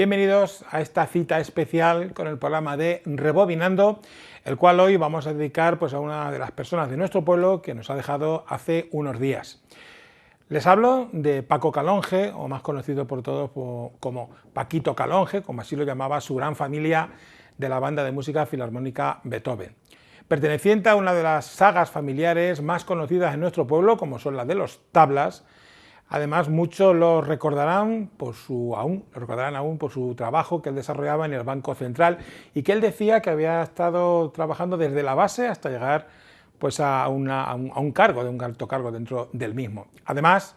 Bienvenidos a esta cita especial con el programa de Rebobinando, el cual hoy vamos a dedicar a una de las personas de nuestro pueblo que nos ha dejado hace unos días. Les hablo de Paco Calonge, o más conocido por todos como Paquito Calonge, como así lo llamaba su gran familia de la banda de música filarmónica Beethoven. Perteneciente a una de las sagas familiares más conocidas en nuestro pueblo, como son las de los Tablas. Además, muchos lo recordarán aún por su trabajo que él desarrollaba en el Banco Central y que él decía que había estado trabajando desde la base hasta llegar a un alto cargo dentro del mismo. Además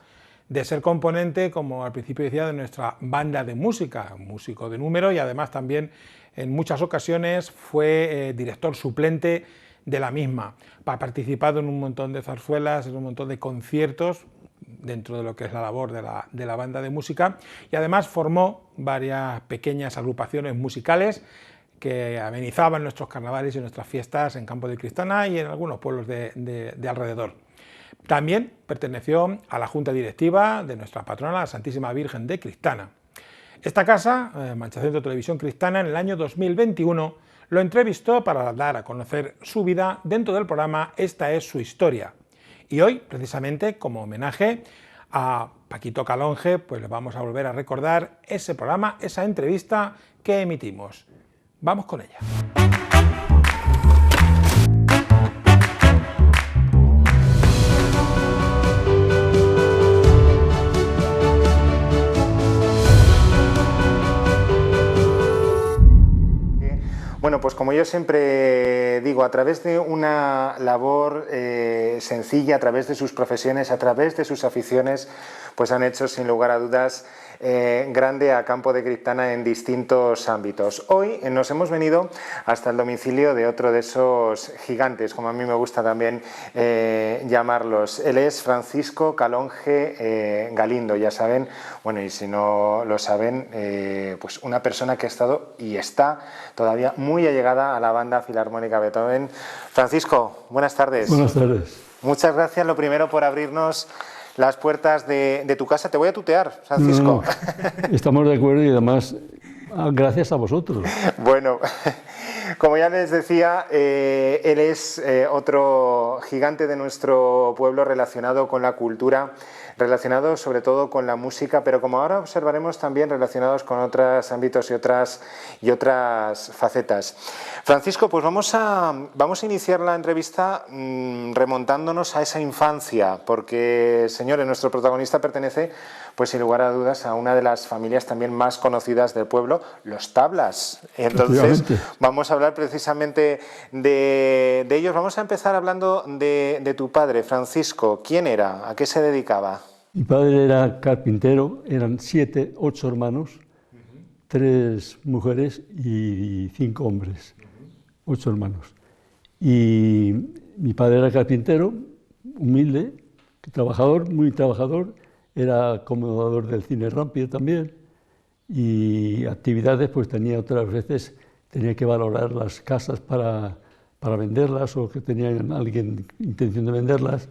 de ser componente, como al principio decía, de nuestra banda de música, músico de número, y además también en muchas ocasiones fue director suplente de la misma. Ha participado en un montón de zarzuelas, en un montón de conciertos dentro de lo que es la labor de la banda de música, y además formó varias pequeñas agrupaciones musicales que amenizaban nuestros carnavales y nuestras fiestas en Campo de Cristana y en algunos pueblos de alrededor. También perteneció a la junta directiva de nuestra patrona, la Santísima Virgen de Cristana. Esta casa, Manchacentro Televisión Cristana, en el año 2021 lo entrevistó para dar a conocer su vida dentro del programa Esta es su historia. Y hoy, precisamente, como homenaje a Paquito Calonge, les vamos a volver a recordar ese programa, esa entrevista que emitimos. Vamos con ella. Bueno, pues como yo siempre digo, a través de una labor sencilla, a través de sus profesiones, a través de sus aficiones, pues han hecho sin lugar a dudas grande a Campo de Cristana en distintos ámbitos. Hoy nos hemos venido hasta el domicilio de otro de esos gigantes, como a mí me gusta también llamarlos. Él es Francisco Calonge Galindo, ya saben, bueno, y si no lo saben, pues una persona que ha estado y está todavía muy allegada a la banda filarmónica Beethoven. Francisco, buenas tardes. Buenas tardes. Muchas gracias, lo primero, por abrirnos las puertas de tu casa. Te voy a tutear, Francisco. No, estamos de acuerdo y además gracias a vosotros. Bueno, como ya les decía, él es otro gigante de nuestro pueblo relacionado con la cultura, relacionado sobre todo con la música, pero como ahora observaremos también relacionados con otros ámbitos y otras facetas. Francisco, pues vamos a iniciar la entrevista remontándonos a esa infancia, porque, señores, nuestro protagonista pertenece, pues sin lugar a dudas, a una de las familias también más conocidas del pueblo, los Tablas. Entonces, vamos a hablar precisamente de ellos. Vamos a empezar hablando de tu padre, Francisco. ¿Quién era? ¿A qué se dedicaba? Mi padre era carpintero, eran 7, 8 hermanos, 3 mujeres y 5 hombres, 8 hermanos. Y mi padre era carpintero, humilde, trabajador, muy trabajador, era acomodador del cine Rampier también, y actividades pues tenía otras veces, tenía que valorar las casas para venderlas, o que tenían alguien intención de venderlas,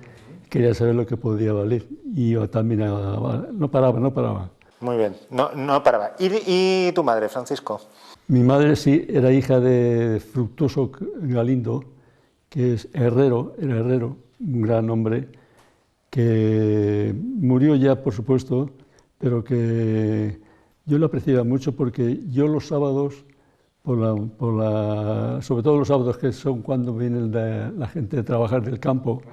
quería saber lo que podía valer, y yo también no paraba. Muy bien, no paraba. ¿Y tu madre, Francisco? Mi madre sí, era hija de Fructuoso Galindo, que era herrero, un gran hombre, que murió ya, por supuesto, pero que yo lo apreciaba mucho porque yo los sábados, sobre todo los sábados, que son cuando viene la gente a trabajar del campo,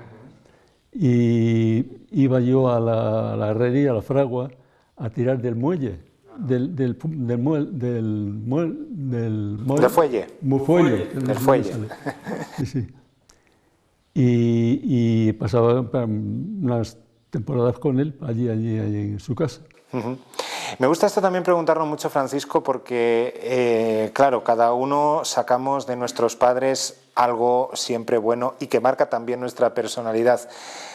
y iba yo a la herrería, a la fragua, a tirar del muelle, del fuelle. Sí. Y pasaba unas temporadas con él allí en su casa. Uh-huh. Me gusta esto también preguntarnos mucho, Francisco, porque, claro, cada uno sacamos de nuestros padres algo siempre bueno y que marca también nuestra personalidad.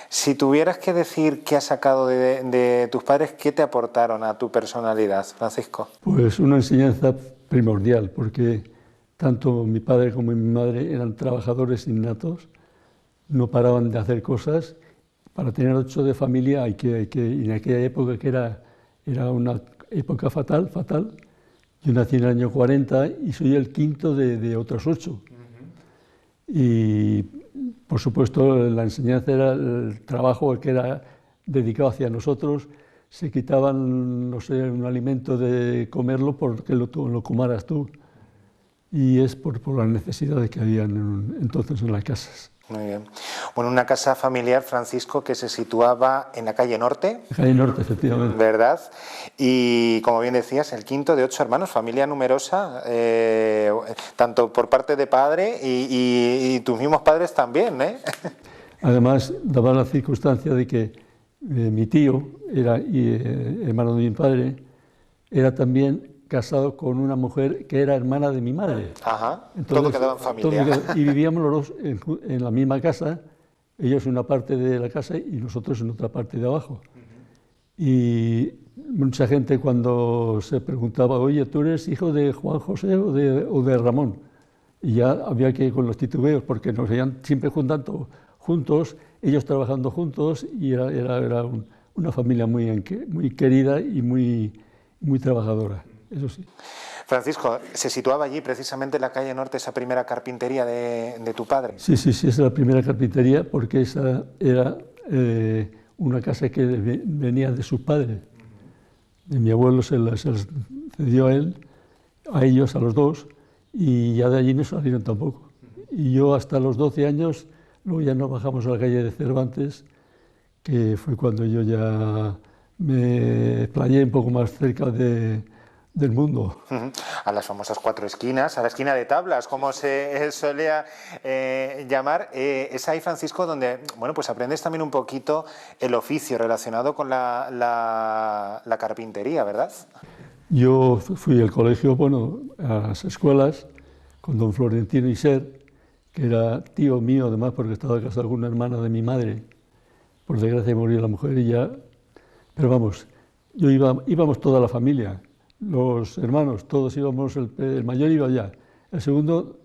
Si tuvieras que decir qué has sacado de tus padres, ¿qué te aportaron a tu personalidad, Francisco? Pues una enseñanza primordial, porque tanto mi padre como mi madre eran trabajadores innatos, no paraban de hacer cosas. Para tener 8 de familia, en aquella época que era una época fatal, Yo nací en el año 40 y soy el quinto de otros 8. Y, por supuesto, la enseñanza era el trabajo que era dedicado hacia nosotros. Se quitaban, no sé, un alimento de comerlo porque lo comaras tú. Y es por las necesidades que había entonces en las casas. Muy bien. Bueno, una casa familiar, Francisco, que se situaba en la calle Norte. Calle Norte, efectivamente. ¿Verdad? Y como bien decías, el quinto de 8 hermanos, familia numerosa, tanto por parte de padre y tus mismos padres también, ¿eh? Además, daba la circunstancia de que mi tío, hermano de mi padre, era también casado con una mujer que era hermana de mi madre. Ajá, entonces, todo quedaba en familia. Y vivíamos los dos en la misma casa, ellos en una parte de la casa y nosotros en otra parte de abajo. Y mucha gente cuando se preguntaba, oye, ¿tú eres hijo de Juan José o de Ramón? Y ya había que ir con los titubeos porque nos veían siempre juntos, ellos trabajando juntos y era una familia muy querida y muy trabajadora. Eso sí. Francisco, ¿se situaba allí precisamente en la calle Norte esa primera carpintería de tu padre? Sí, esa es la primera carpintería porque esa era una casa que venía de su padre. De mi abuelo se la cedió a ellos, a los dos, y ya de allí no salieron tampoco. Y yo hasta los 12 años, luego ya nos bajamos a la calle de Cervantes, que fue cuando yo ya me explayé un poco más cerca del mundo. A las famosas 4 esquinas, a la esquina de tablas, como se solía llamar. Es ahí, Francisco, donde pues aprendes también un poquito el oficio relacionado con la carpintería, ¿verdad? Yo fui al colegio, a las escuelas, con don Florentino Iser, que era tío mío, además, porque estaba casado con una hermana de mi madre. Por desgracia murió la mujer y ya... Pero vamos, íbamos toda la familia. Los hermanos, todos íbamos, el mayor iba allá, el segundo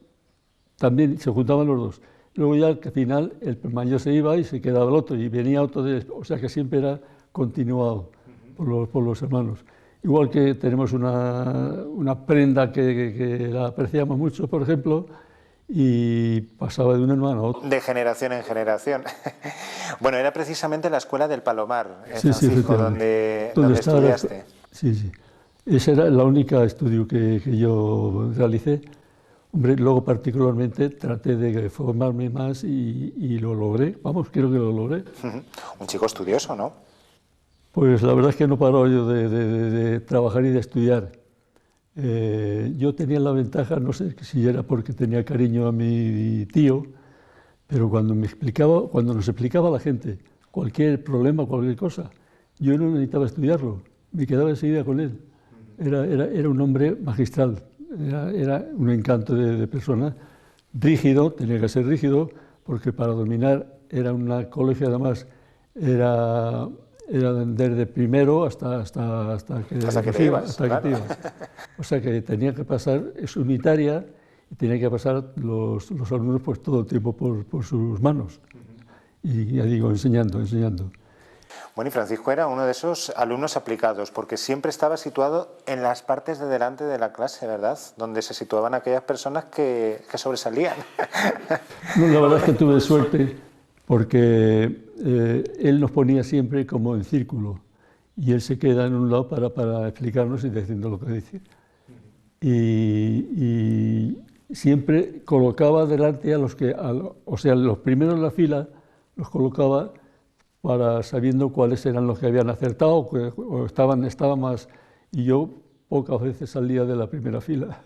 también, se juntaban los dos. Luego ya al final el mayor se iba y se quedaba el otro y venía otro, o sea que siempre era continuado por los hermanos. Igual que tenemos una prenda que la apreciamos mucho, por ejemplo, y pasaba de un hermano a otro. De generación en generación. Bueno, era precisamente la escuela del Palomar, sí, Francisco, donde estudiaste. Sí. Ese era el único estudio que yo realicé. Hombre, luego particularmente traté de formarme más y lo logré. Vamos, creo que lo logré. Un chico estudioso, ¿no? Pues la verdad es que no paro yo de trabajar y de estudiar. Yo tenía la ventaja, no sé si era porque tenía cariño a mi tío, pero cuando nos explicaba a la gente cualquier problema, cualquier cosa, yo no necesitaba estudiarlo, me quedaba enseguida con él. Era un hombre magistral, era un encanto de persona, rígido, tenía que ser rígido, porque para dominar era un colegio, además, era desde primero hasta que te ibas. O sea que tenía que pasar, es unitaria, y tenía que pasar los alumnos pues todo el tiempo por sus manos. Y ya digo, enseñando. Bueno, y Francisco era uno de esos alumnos aplicados, porque siempre estaba situado en las partes de delante de la clase, ¿verdad? Donde se situaban aquellas personas que sobresalían. No, la verdad es que tuve suerte, porque él nos ponía siempre como en círculo, y él se queda en un lado para explicarnos y diciendo lo que dice. Y siempre colocaba delante a los los primeros en la fila, los colocaba sabiendo cuáles eran los que habían acertado o estaban más, y yo pocas veces salía de la primera fila.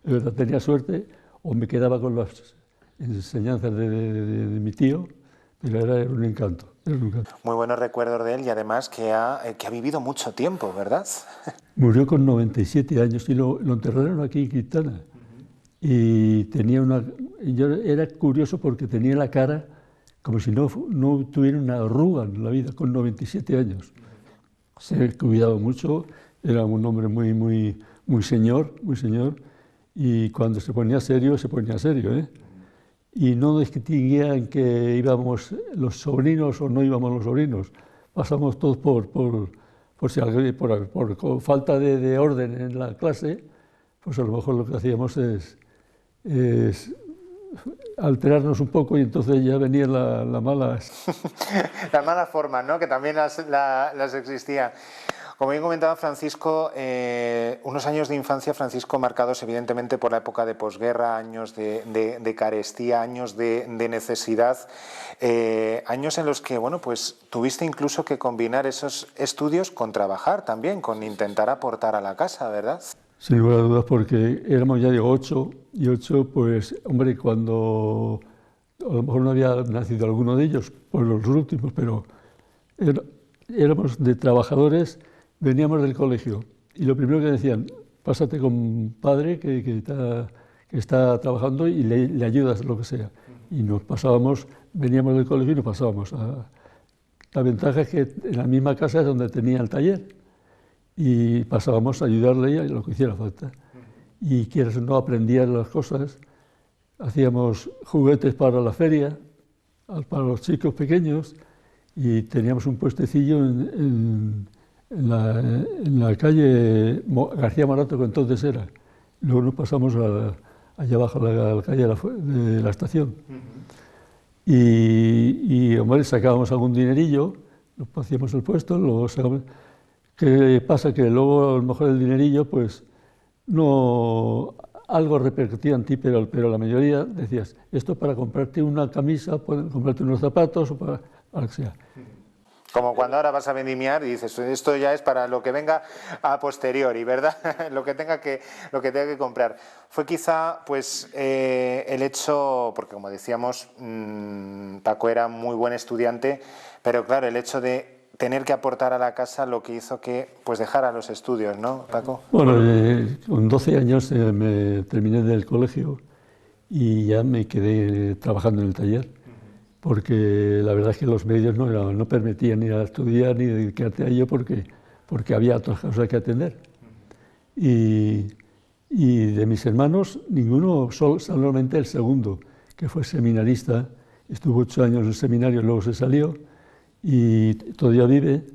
De verdad, tenía suerte, o me quedaba con las enseñanzas de mi tío, pero era un encanto. Muy buenos recuerdos de él y además que ha vivido mucho tiempo, ¿verdad? Murió con 97 años y lo enterraron aquí en Quintana. Y era curioso porque tenía la cara como si no tuviera una arruga en la vida, con 97 años. Se cuidaba mucho, era un hombre muy señor, y cuando se ponía serio, ¿eh? Y no distinguía en que íbamos los sobrinos o no íbamos los sobrinos. Pasamos todos por falta de orden en la clase, pues a lo mejor lo que hacíamos es alterarnos un poco y entonces ya venía la mala... Las malas formas, ¿no? Que también las existían. Como bien comentaba Francisco, unos años de infancia, Francisco, marcados evidentemente por la época de posguerra, años de carestía, años de necesidad, años en los que, bueno, pues tuviste incluso que combinar esos estudios con trabajar también, con intentar aportar a la casa, ¿verdad? Sin lugar a dudas, porque éramos, ya digo, 8, y 8, pues, hombre, cuando a lo mejor no había nacido alguno de ellos, pues los últimos, pero éramos de trabajadores, veníamos del colegio, y lo primero que decían, pásate con padre que está trabajando y le ayudas, lo que sea. Y nos pasábamos, veníamos del colegio y nos pasábamos. La ventaja es que en la misma casa es donde tenía el taller, y pasábamos a ayudarle a lo que hiciera falta. Y quieras o no, aprendías las cosas, hacíamos juguetes para la feria, para los chicos pequeños, y teníamos un puestecillo en la calle García Morato, que entonces era. Luego nos pasamos allá abajo, a la calle de la estación. Y hombre, sacábamos algún dinerillo, nos hacíamos el puesto, luego sacábamos... ¿Qué pasa? Que luego a lo mejor el dinerillo, pues, no... Algo repercutía en ti, pero la mayoría decías, esto para comprarte una camisa, comprarte unos zapatos o para lo que sea. Como cuando ahora vas a vendimiar y dices, esto ya es para lo que venga a posteriori, ¿verdad? lo que tenga que comprar. Fue quizá, pues, el hecho, porque como decíamos, Paco era muy buen estudiante, pero claro, el hecho de tener que aportar a la casa lo que hizo que, pues, dejara los estudios, ¿no, Paco? Bueno, con 12 años me terminé del colegio y ya me quedé trabajando en el taller, porque la verdad es que los medios no permitían ir a estudiar ni dedicarte a ello porque había otras cosas que atender. Y de mis hermanos, ninguno, solamente el segundo, que fue seminarista, estuvo 8 años en el seminario, luego se salió y todavía vive,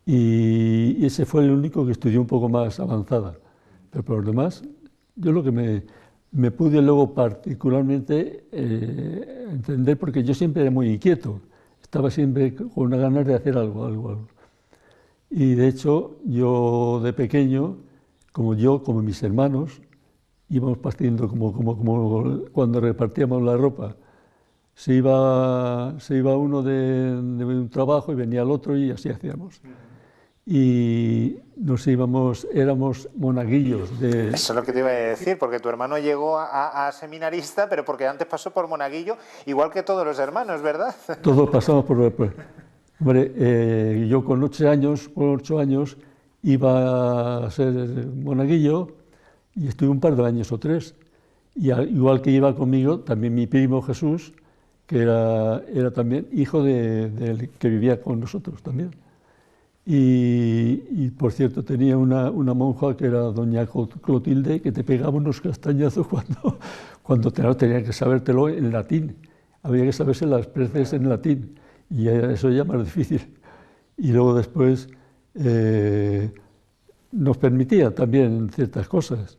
y ese fue el único que estudió un poco más avanzada. Pero por lo demás, yo lo que me pude luego particularmente entender, porque yo siempre era muy inquieto, estaba siempre con una ganas de hacer algo. Y de hecho, yo de pequeño, como mis hermanos, íbamos partiendo como cuando repartíamos la ropa. Se iba uno de un trabajo y venía el otro y así hacíamos. Y éramos monaguillos. Eso es lo que te iba a decir, porque tu hermano llegó a seminarista, pero porque antes pasó por monaguillo, igual que todos los hermanos, ¿verdad? Todos pasamos por... Hombre, yo con 8 años iba a ser monaguillo y estuve un par de años o 3. Y igual que iba conmigo, también mi primo Jesús, que era también hijo del que vivía con nosotros también. Y por cierto, tenía una monja que era doña Clotilde, que te pegaba unos castañazos cuando tenía que sabértelo en latín. Había que saberse las preces en latín, y eso ya más difícil. Y luego después nos permitía también ciertas cosas.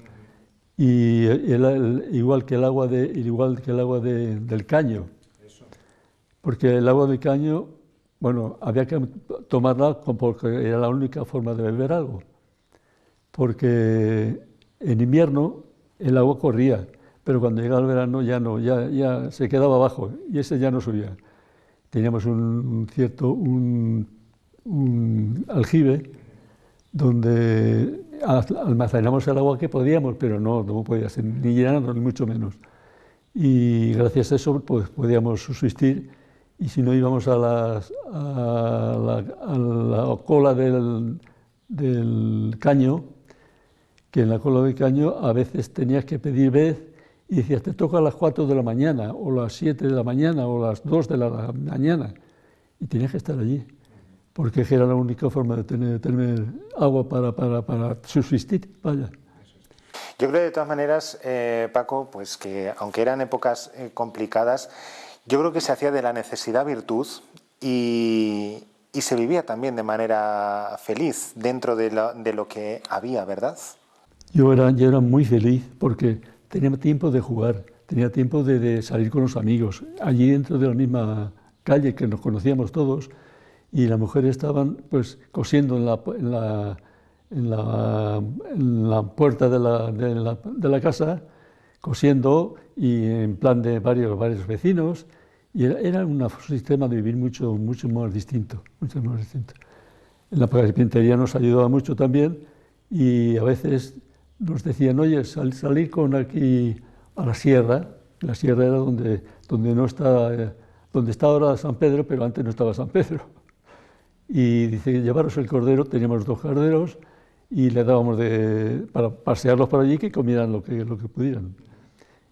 Y igual que el agua del caño. Porque el agua del caño, bueno, había que tomarla porque era la única forma de beber algo. Porque en invierno el agua corría, pero cuando llegaba el verano ya no, ya se quedaba abajo y ese ya no subía. Teníamos un aljibe donde almacenamos el agua que podíamos, pero no podía ser ni llenarnos ni mucho menos. Y gracias a eso pues podíamos subsistir. Y si no íbamos a la cola del caño, que en la cola del caño a veces tenías que pedir vez y decías, te toca a las 4 de la mañana, o las 7 de la mañana, o las 2 de la mañana, y tenías que estar allí, porque era la única forma de tener agua para subsistir. Vaya. Yo creo de todas maneras, Paco, pues que aunque eran épocas complicadas, yo creo que se hacía de la necesidad virtud y se vivía también de manera feliz dentro de lo que había, ¿verdad? yo era muy feliz porque tenía tiempo de jugar, tenía tiempo de salir con los amigos, allí dentro de la misma calle que nos conocíamos todos, y las mujeres estaban pues cosiendo en la puerta de la casa, cosiendo, y en plan de varios vecinos, y era un sistema de vivir mucho más distinto, mucho más distinto. En la carpintería nos ayudaba mucho también, y a veces nos decían, oye, salir con aquí a la sierra. La sierra era donde no está, donde está ahora San Pedro, pero antes no estaba San Pedro. Y dice, llevaros el cordero, teníamos 2 corderos, y le dábamos para pasearlos por allí, que comieran lo que pudieran.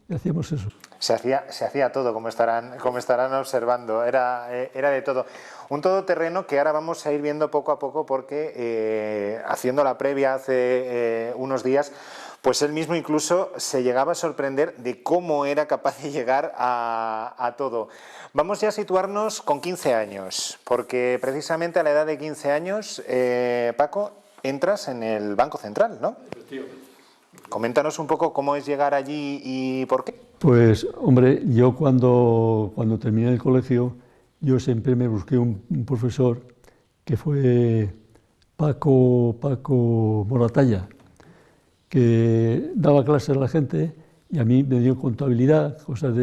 Y hacíamos eso. Se hacía todo, como estarán observando, era de todo. Un todoterreno que ahora vamos a ir viendo poco a poco, porque haciendo la previa hace unos días, pues él mismo incluso se llegaba a sorprender de cómo era capaz de llegar a todo. Vamos ya a situarnos con 15 años, porque precisamente a la edad de 15 años, Paco, entras en el Banco Central, ¿no? Efectivamente. Coméntanos un poco cómo es llegar allí y por qué. Pues, hombre, yo cuando terminé el colegio, yo siempre me busqué un profesor que fue Paco Moratalla, que daba clases a la gente, y a mí me dio contabilidad, cosas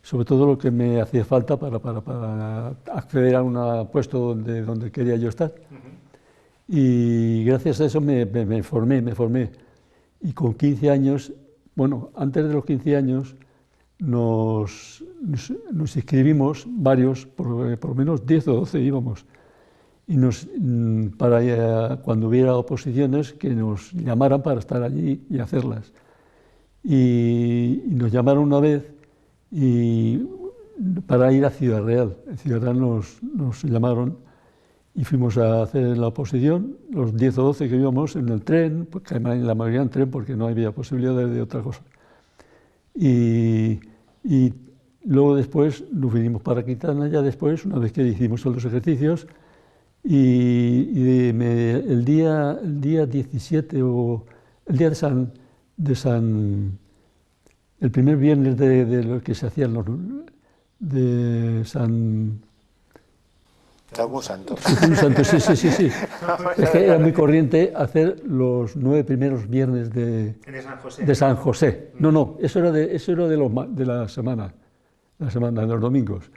sobre todo lo que me hacía falta para acceder a un puesto donde quería yo estar. Y gracias a eso me formé. Y con 15 años, bueno, antes de los 15 años, nos inscribimos varios, por lo menos 10 o 12 íbamos, y cuando hubiera oposiciones, que nos llamaran para estar allí y hacerlas. Y nos llamaron una vez para ir a Ciudad Real. En Ciudad Real nos llamaron, y fuimos a hacer la oposición, los 10 o 12 que íbamos en el tren, porque la mayoría en tren, porque no había posibilidad de otra cosa. Y luego después nos vinimos para Quintana, ya después, una vez que hicimos los ejercicios, el día 17, o el día el primer viernes de lo que se hacían de San... Algún santo. Sí. Es que era muy corriente hacer los 9 primeros viernes de San José. No, eso era de la semana, de los domingos.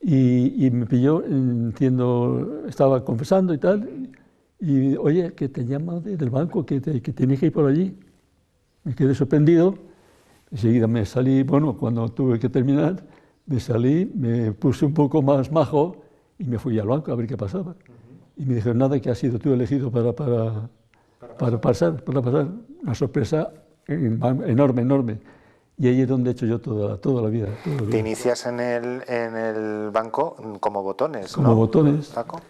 Y me pilló, estaba confesando y tal, y oye, que te llaman del banco, que tienes que ir por allí. Me quedé sorprendido, enseguida me salí, bueno, cuando tuve que terminar, me salí, me puse un poco más majo, y me fui al banco a ver qué pasaba. Y me dijeron, nada, que has sido tú elegido para pasar. Una sorpresa enorme. Y ahí es donde he hecho yo toda la vida. Te inicias en el banco como botones, como ¿no? Botones, Paco.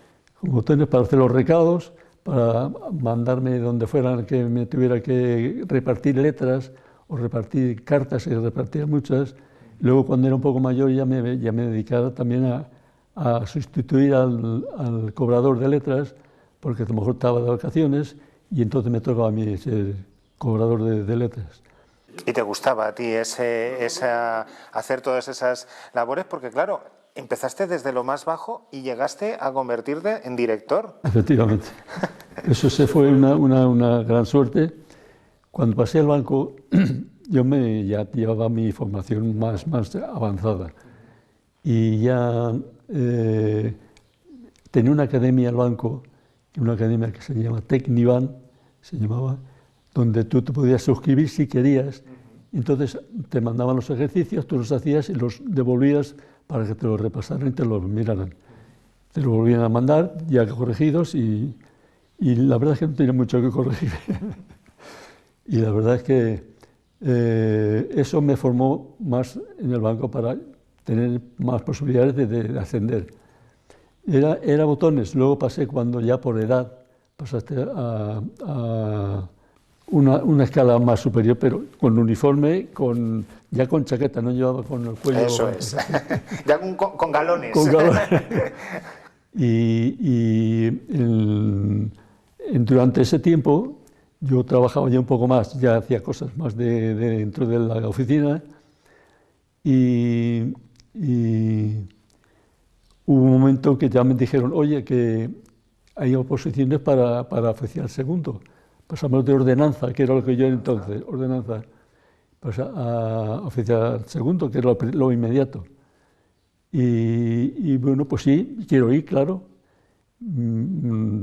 Como botones para hacer los recados, para mandarme donde fueran que me tuviera que repartir letras o repartir cartas, y repartía muchas. Luego, cuando era un poco mayor, ya me dedicaba también a sustituir al cobrador de letras, porque a lo mejor estaba de vacaciones, y entonces me tocaba a mí ser cobrador de letras. ¿Y te gustaba a ti hacer todas esas labores? Porque claro, empezaste desde lo más bajo y llegaste a convertirte en director. Efectivamente. Eso fue una gran suerte. Cuando pasé al banco, yo ya llevaba mi formación más avanzada, y ya tenía una academia al banco, una academia que se llama Tecniban, donde tú te podías suscribir si querías. Entonces te mandaban los ejercicios, tú los hacías y los devolvías para que te los repasaran y te los miraran. Te los volvían a mandar ya corregidos, y la verdad es que no tenía mucho que corregir. Y la verdad es que eso me formó más en el banco para tener más posibilidades de ascender. Era botones, luego pasé, cuando ya por edad pasaste a una escala más superior, pero con uniforme, ya con chaqueta, no llevaba con el cuello. Eso es, ya con galones. Con galones. Durante ese tiempo yo trabajaba ya un poco más, ya hacía cosas más dentro de la oficina y hubo un momento que ya me dijeron, oye, que hay oposiciones para oficial segundo. Pasamos de ordenanza, que era lo que yo era entonces, ordenanza, pues a oficial segundo, que era lo inmediato. Y bueno, pues sí, quiero ir, claro.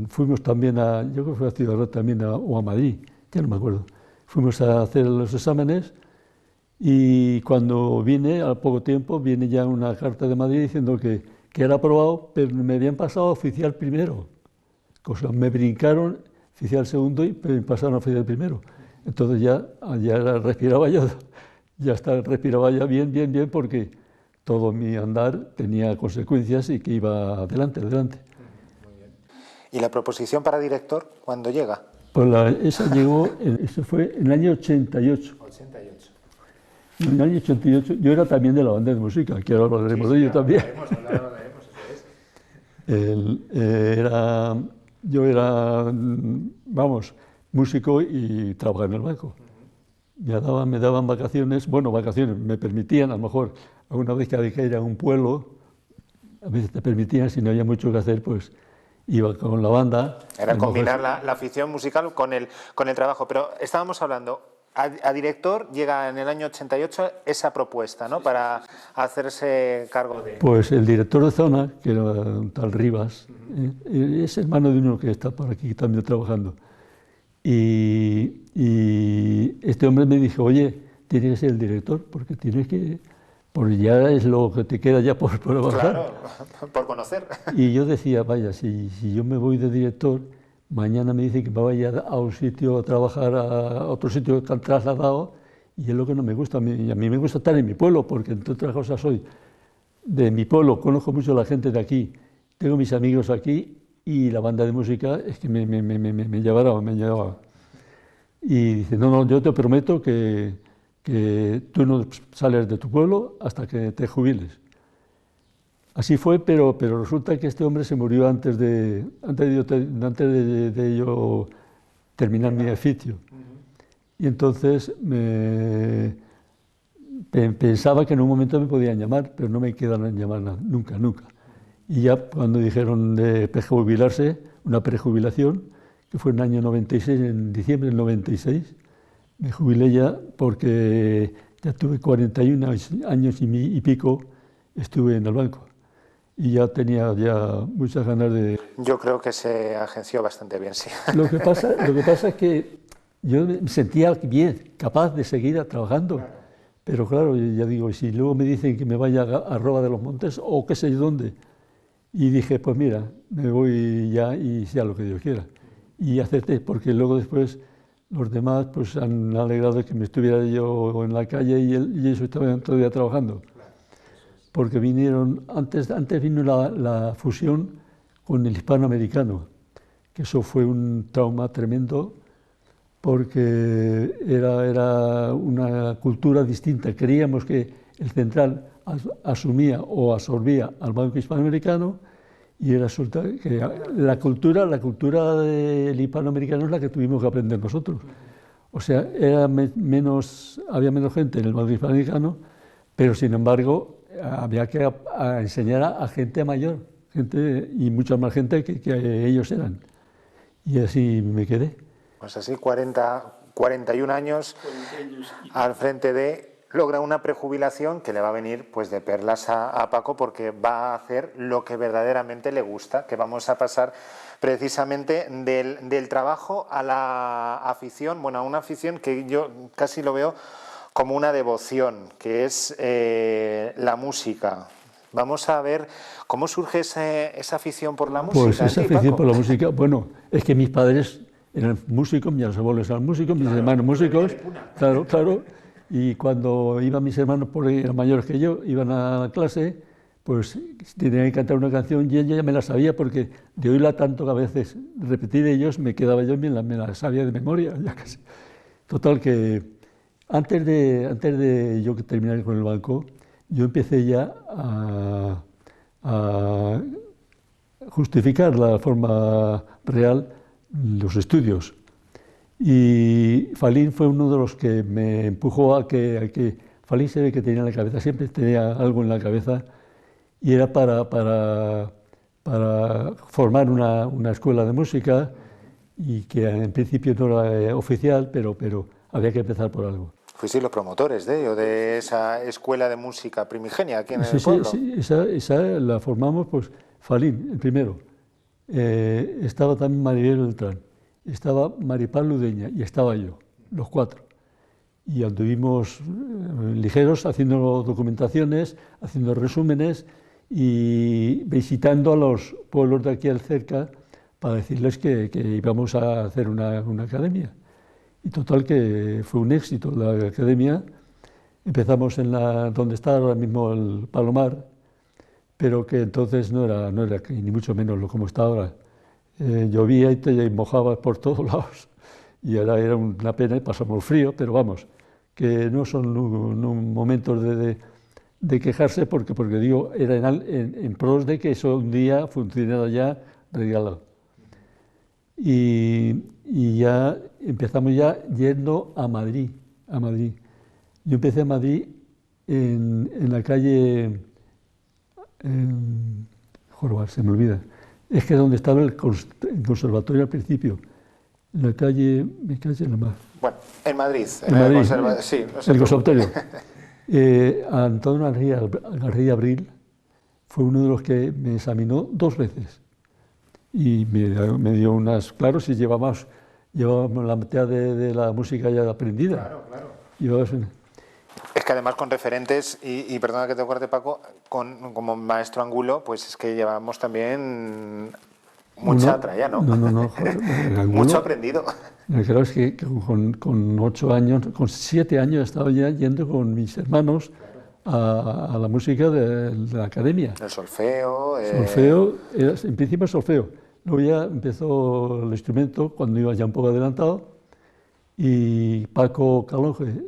Fuimos también yo creo que fue a Ciudad Real también, o a Madrid, ya no me acuerdo. Fuimos a hacer los exámenes y cuando vine, al poco tiempo, viene ya una carta de Madrid diciendo que era aprobado, pero me habían pasado a oficial primero. Me brincaron oficial segundo y me pasaron a oficial primero. Entonces ya respiraba respiraba ya bien, porque todo mi andar tenía consecuencias y que iba adelante. Muy bien. ¿Y la proposición para director cuándo llega? Pues esa llegó, eso fue en el año 88. 88. En el año 88 yo era también de la banda de música, que ahora hablaremos de ello también. Hablaremos, eso es. Yo era, vamos, músico y trabajaba en el banco. Me daban vacaciones, me permitían, a lo mejor, alguna vez que había que ir a un pueblo, a veces te permitían, si no había mucho que hacer, pues iba con la banda. Era combinar la afición musical con el trabajo, pero estábamos hablando, a director llega en el año 88 esa propuesta, ¿no?, para hacerse cargo de... Pues el director de zona, que era un tal Rivas, es hermano de uno que está por aquí también trabajando. Y este hombre me dijo, oye, tienes que ser el director, porque porque ya es lo que te queda ya por avanzar. Claro, por conocer. Y yo decía, vaya, si yo me voy de director, mañana me dicen que me vaya a un sitio a trabajar, a otro sitio que han trasladado, y es lo que no me gusta. A mí me gusta estar en mi pueblo, porque entre otras cosas soy de mi pueblo, conozco mucho a la gente de aquí, tengo mis amigos aquí, y la banda de música es que me llevaba. Y dice, no, yo te prometo que tú no sales de tu pueblo hasta que te jubiles. Así fue, pero resulta que este hombre se murió antes de yo terminar mi oficio. Y entonces pensaba que en un momento me podían llamar, pero no me quedaron llamar nunca. Y ya cuando dijeron de prejubilarse, una prejubilación, que fue en el año 96, en diciembre del 96, me jubilé ya porque ya tuve 41 años y pico, estuve en el banco. Y ya tenía muchas ganas de... Yo creo que se agenció bastante bien, sí. Lo que pasa es que yo me sentía bien, capaz de seguir trabajando. Claro. Pero claro, ya digo, si luego me dicen que me vaya a Roda de los Montes o qué sé yo dónde, y dije, pues mira, me voy ya y sea lo que Dios quiera. Y acepté, porque luego después los demás pues han alegrado de que me estuviera yo en la calle y ellos estaban todavía trabajando. Porque vinieron, antes vino la fusión con el hispanoamericano, que eso fue un trauma tremendo, porque era una cultura distinta. Creíamos que el central asumía o absorbía al Banco Hispanoamericano y resulta que la cultura del hispanoamericano es la que tuvimos que aprender nosotros. O sea, había menos gente en el Banco Hispanoamericano, pero sin embargo había que enseñar a gente mayor, y mucha más gente que ellos eran. Y así me quedé. Pues así 41 años al frente logra una prejubilación que le va a venir pues de perlas a Paco, porque va a hacer lo que verdaderamente le gusta, que vamos a pasar precisamente del trabajo a la afición, bueno, a una afición que yo casi lo veo como una devoción, que es la música. Vamos a ver cómo surge esa afición por la música. Pues esa afición por la música, bueno, es que mis padres eran músicos, mis abuelos eran músicos, mis hermanos músicos, claro, y cuando iban mis hermanos, porque eran mayores que yo, iban a la clase, pues tenían que cantar una canción y ella ya me la sabía, porque de oírla tanto que a veces repetir ellos, me quedaba yo, me la sabía de memoria, ya casi. Total que antes de yo terminar con el banco, yo empecé ya a justificar la forma real los estudios. Y Falín fue uno de los que me empujó a que Falín se ve que tenía en la cabeza, siempre tenía algo en la cabeza, y era para formar una escuela de música, y que en principio no era oficial, pero había que empezar por algo. Fuisteis los promotores de ello, de esa escuela de música primigenia aquí en el pueblo. Sí, esa la formamos, pues, Falín, el primero. Estaba también Maribel Beltrán, estaba Maripaz Ludeña y estaba yo, los cuatro. Y anduvimos ligeros haciendo documentaciones, haciendo resúmenes y visitando a los pueblos de aquí al cerca para decirles que íbamos a hacer una academia. Y total que fue un éxito la academia. Empezamos en donde está ahora mismo el Palomar, pero que entonces no era ni mucho menos lo como está ahora. Llovía y te mojabas por todos lados y ahora era una pena y pasamos frío, pero vamos, que no son momentos de quejarse porque digo, era en pros de que eso un día funcionara ya regalado. Y ya empezamos ya yendo a Madrid. Yo empecé a Madrid en la calle, Jorba, se me olvida, es que donde estaba el conservatorio al principio, en la calle, me calle en la mar. Bueno, en Madrid, sí, no sé el conservatorio. Antonio García Abril fue uno de los que me examinó 2 veces. Y me dio unas, claro, si llevábamos la mitad de la música ya aprendida. Claro. Es que además con referentes, y perdona que te corte, Paco, como maestro Angulo, pues es que llevamos también mucha tralla, ¿no? No, joder, mucho aprendido. Claro, es que con 8 años, con 7 años estaba ya yendo con mis hermanos a la música de la academia. El solfeo. Solfeo, en principio solfeo. Luego ya empezó el instrumento cuando iba ya un poco adelantado y Paco Calonge,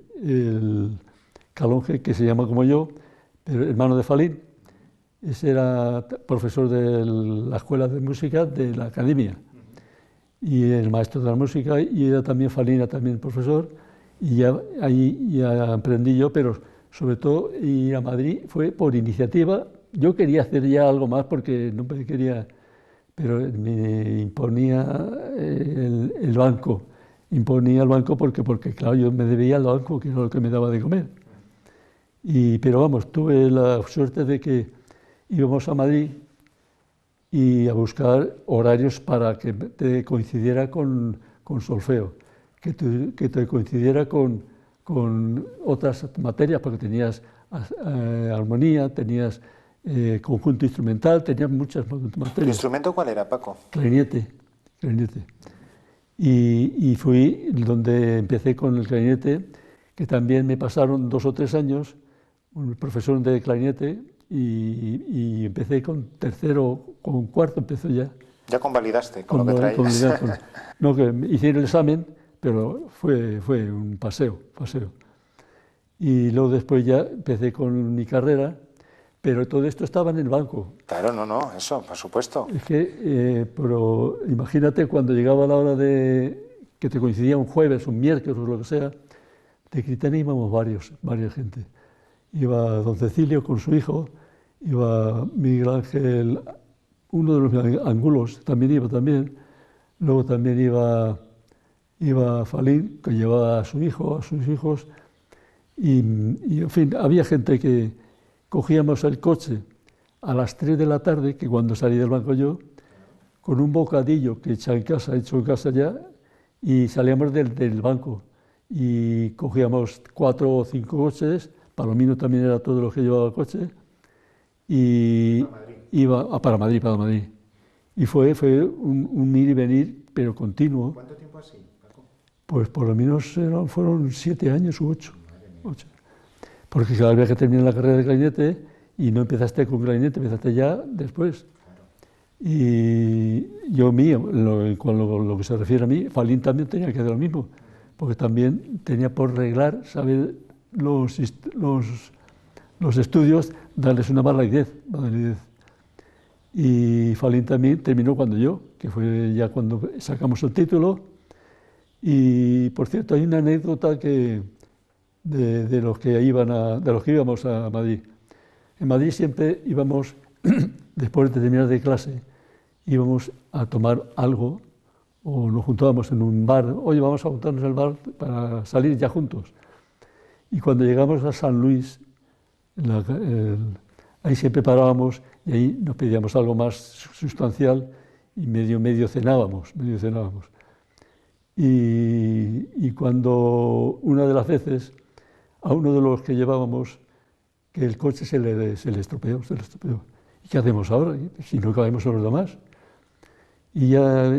que se llama como yo, pero hermano de Falín, ese era profesor de la escuela de música de la academia y el maestro de la música, y era también Falín, era también profesor, y ya ahí ya aprendí yo, pero sobre todo ir a Madrid fue por iniciativa. Yo quería hacer ya algo más porque no me quería, pero me imponía el banco. Imponía el banco porque claro, yo me debía al banco, que era lo que me daba de comer. Pero vamos, tuve la suerte de que íbamos a Madrid y a buscar horarios para que te coincidiera con solfeo, que te coincidiera con otras materias, porque tenías armonía, tenías conjunto instrumental, tenías muchas materias. ¿Tu instrumento cuál era, Paco? Clarinete. Y fui donde empecé con el clarinete, que también me pasaron 2 o 3 años, un profesor de clarinete, y empecé con tercero, con cuarto empezó ya. ¿Ya convalidaste con lo que traías? No, que hice el examen, pero fue un paseo. Y luego después ya empecé con mi carrera, pero todo esto estaba en el banco. Claro, no, eso, por supuesto. Es que, pero imagínate cuando llegaba la hora que te coincidía un jueves, un miércoles o lo que sea, de Critania íbamos varias gente. Iba don Cecilio con su hijo, iba Miguel Ángel, uno de los Angulos, también iba también. Luego también iba Falín, que llevaba a su hijo, a sus hijos. Y en fin, había gente que cogíamos el coche a las 3 de la tarde, que cuando salí del banco yo, con un bocadillo que hecho en casa ya, y salíamos del banco y cogíamos 4 o 5 coches. Palomino también era todo lo que llevaba el coche, y iba para Madrid. Y fue un ir y venir, pero continuo. ¿Cuánto tiempo así, Paco? Pues por lo menos fueron 7 años u 8. Porque cada vez que terminé la carrera de clarinete, y no empezaste con clarinete, empezaste ya después. Claro. Y yo con lo que se refiere a mí, Falín también tenía que hacer lo mismo, porque también tenía por reglar saber los estudios, darles una validez. Y Falín también terminó cuando yo, que fue ya cuando sacamos el título, Y por cierto, hay una anécdota de los que íbamos a Madrid. En Madrid siempre íbamos, después de terminar de clase, íbamos a tomar algo o nos juntábamos en un bar. Oye, vamos a juntarnos en el bar para salir ya juntos. Y cuando llegamos a San Luis, ahí siempre parábamos y ahí nos pedíamos algo más sustancial y medio cenábamos. Y cuando una de las veces a uno de los que llevábamos, que el coche se le estropeó. ¿Y qué hacemos ahora? Si no cabemos en los demás. Y ya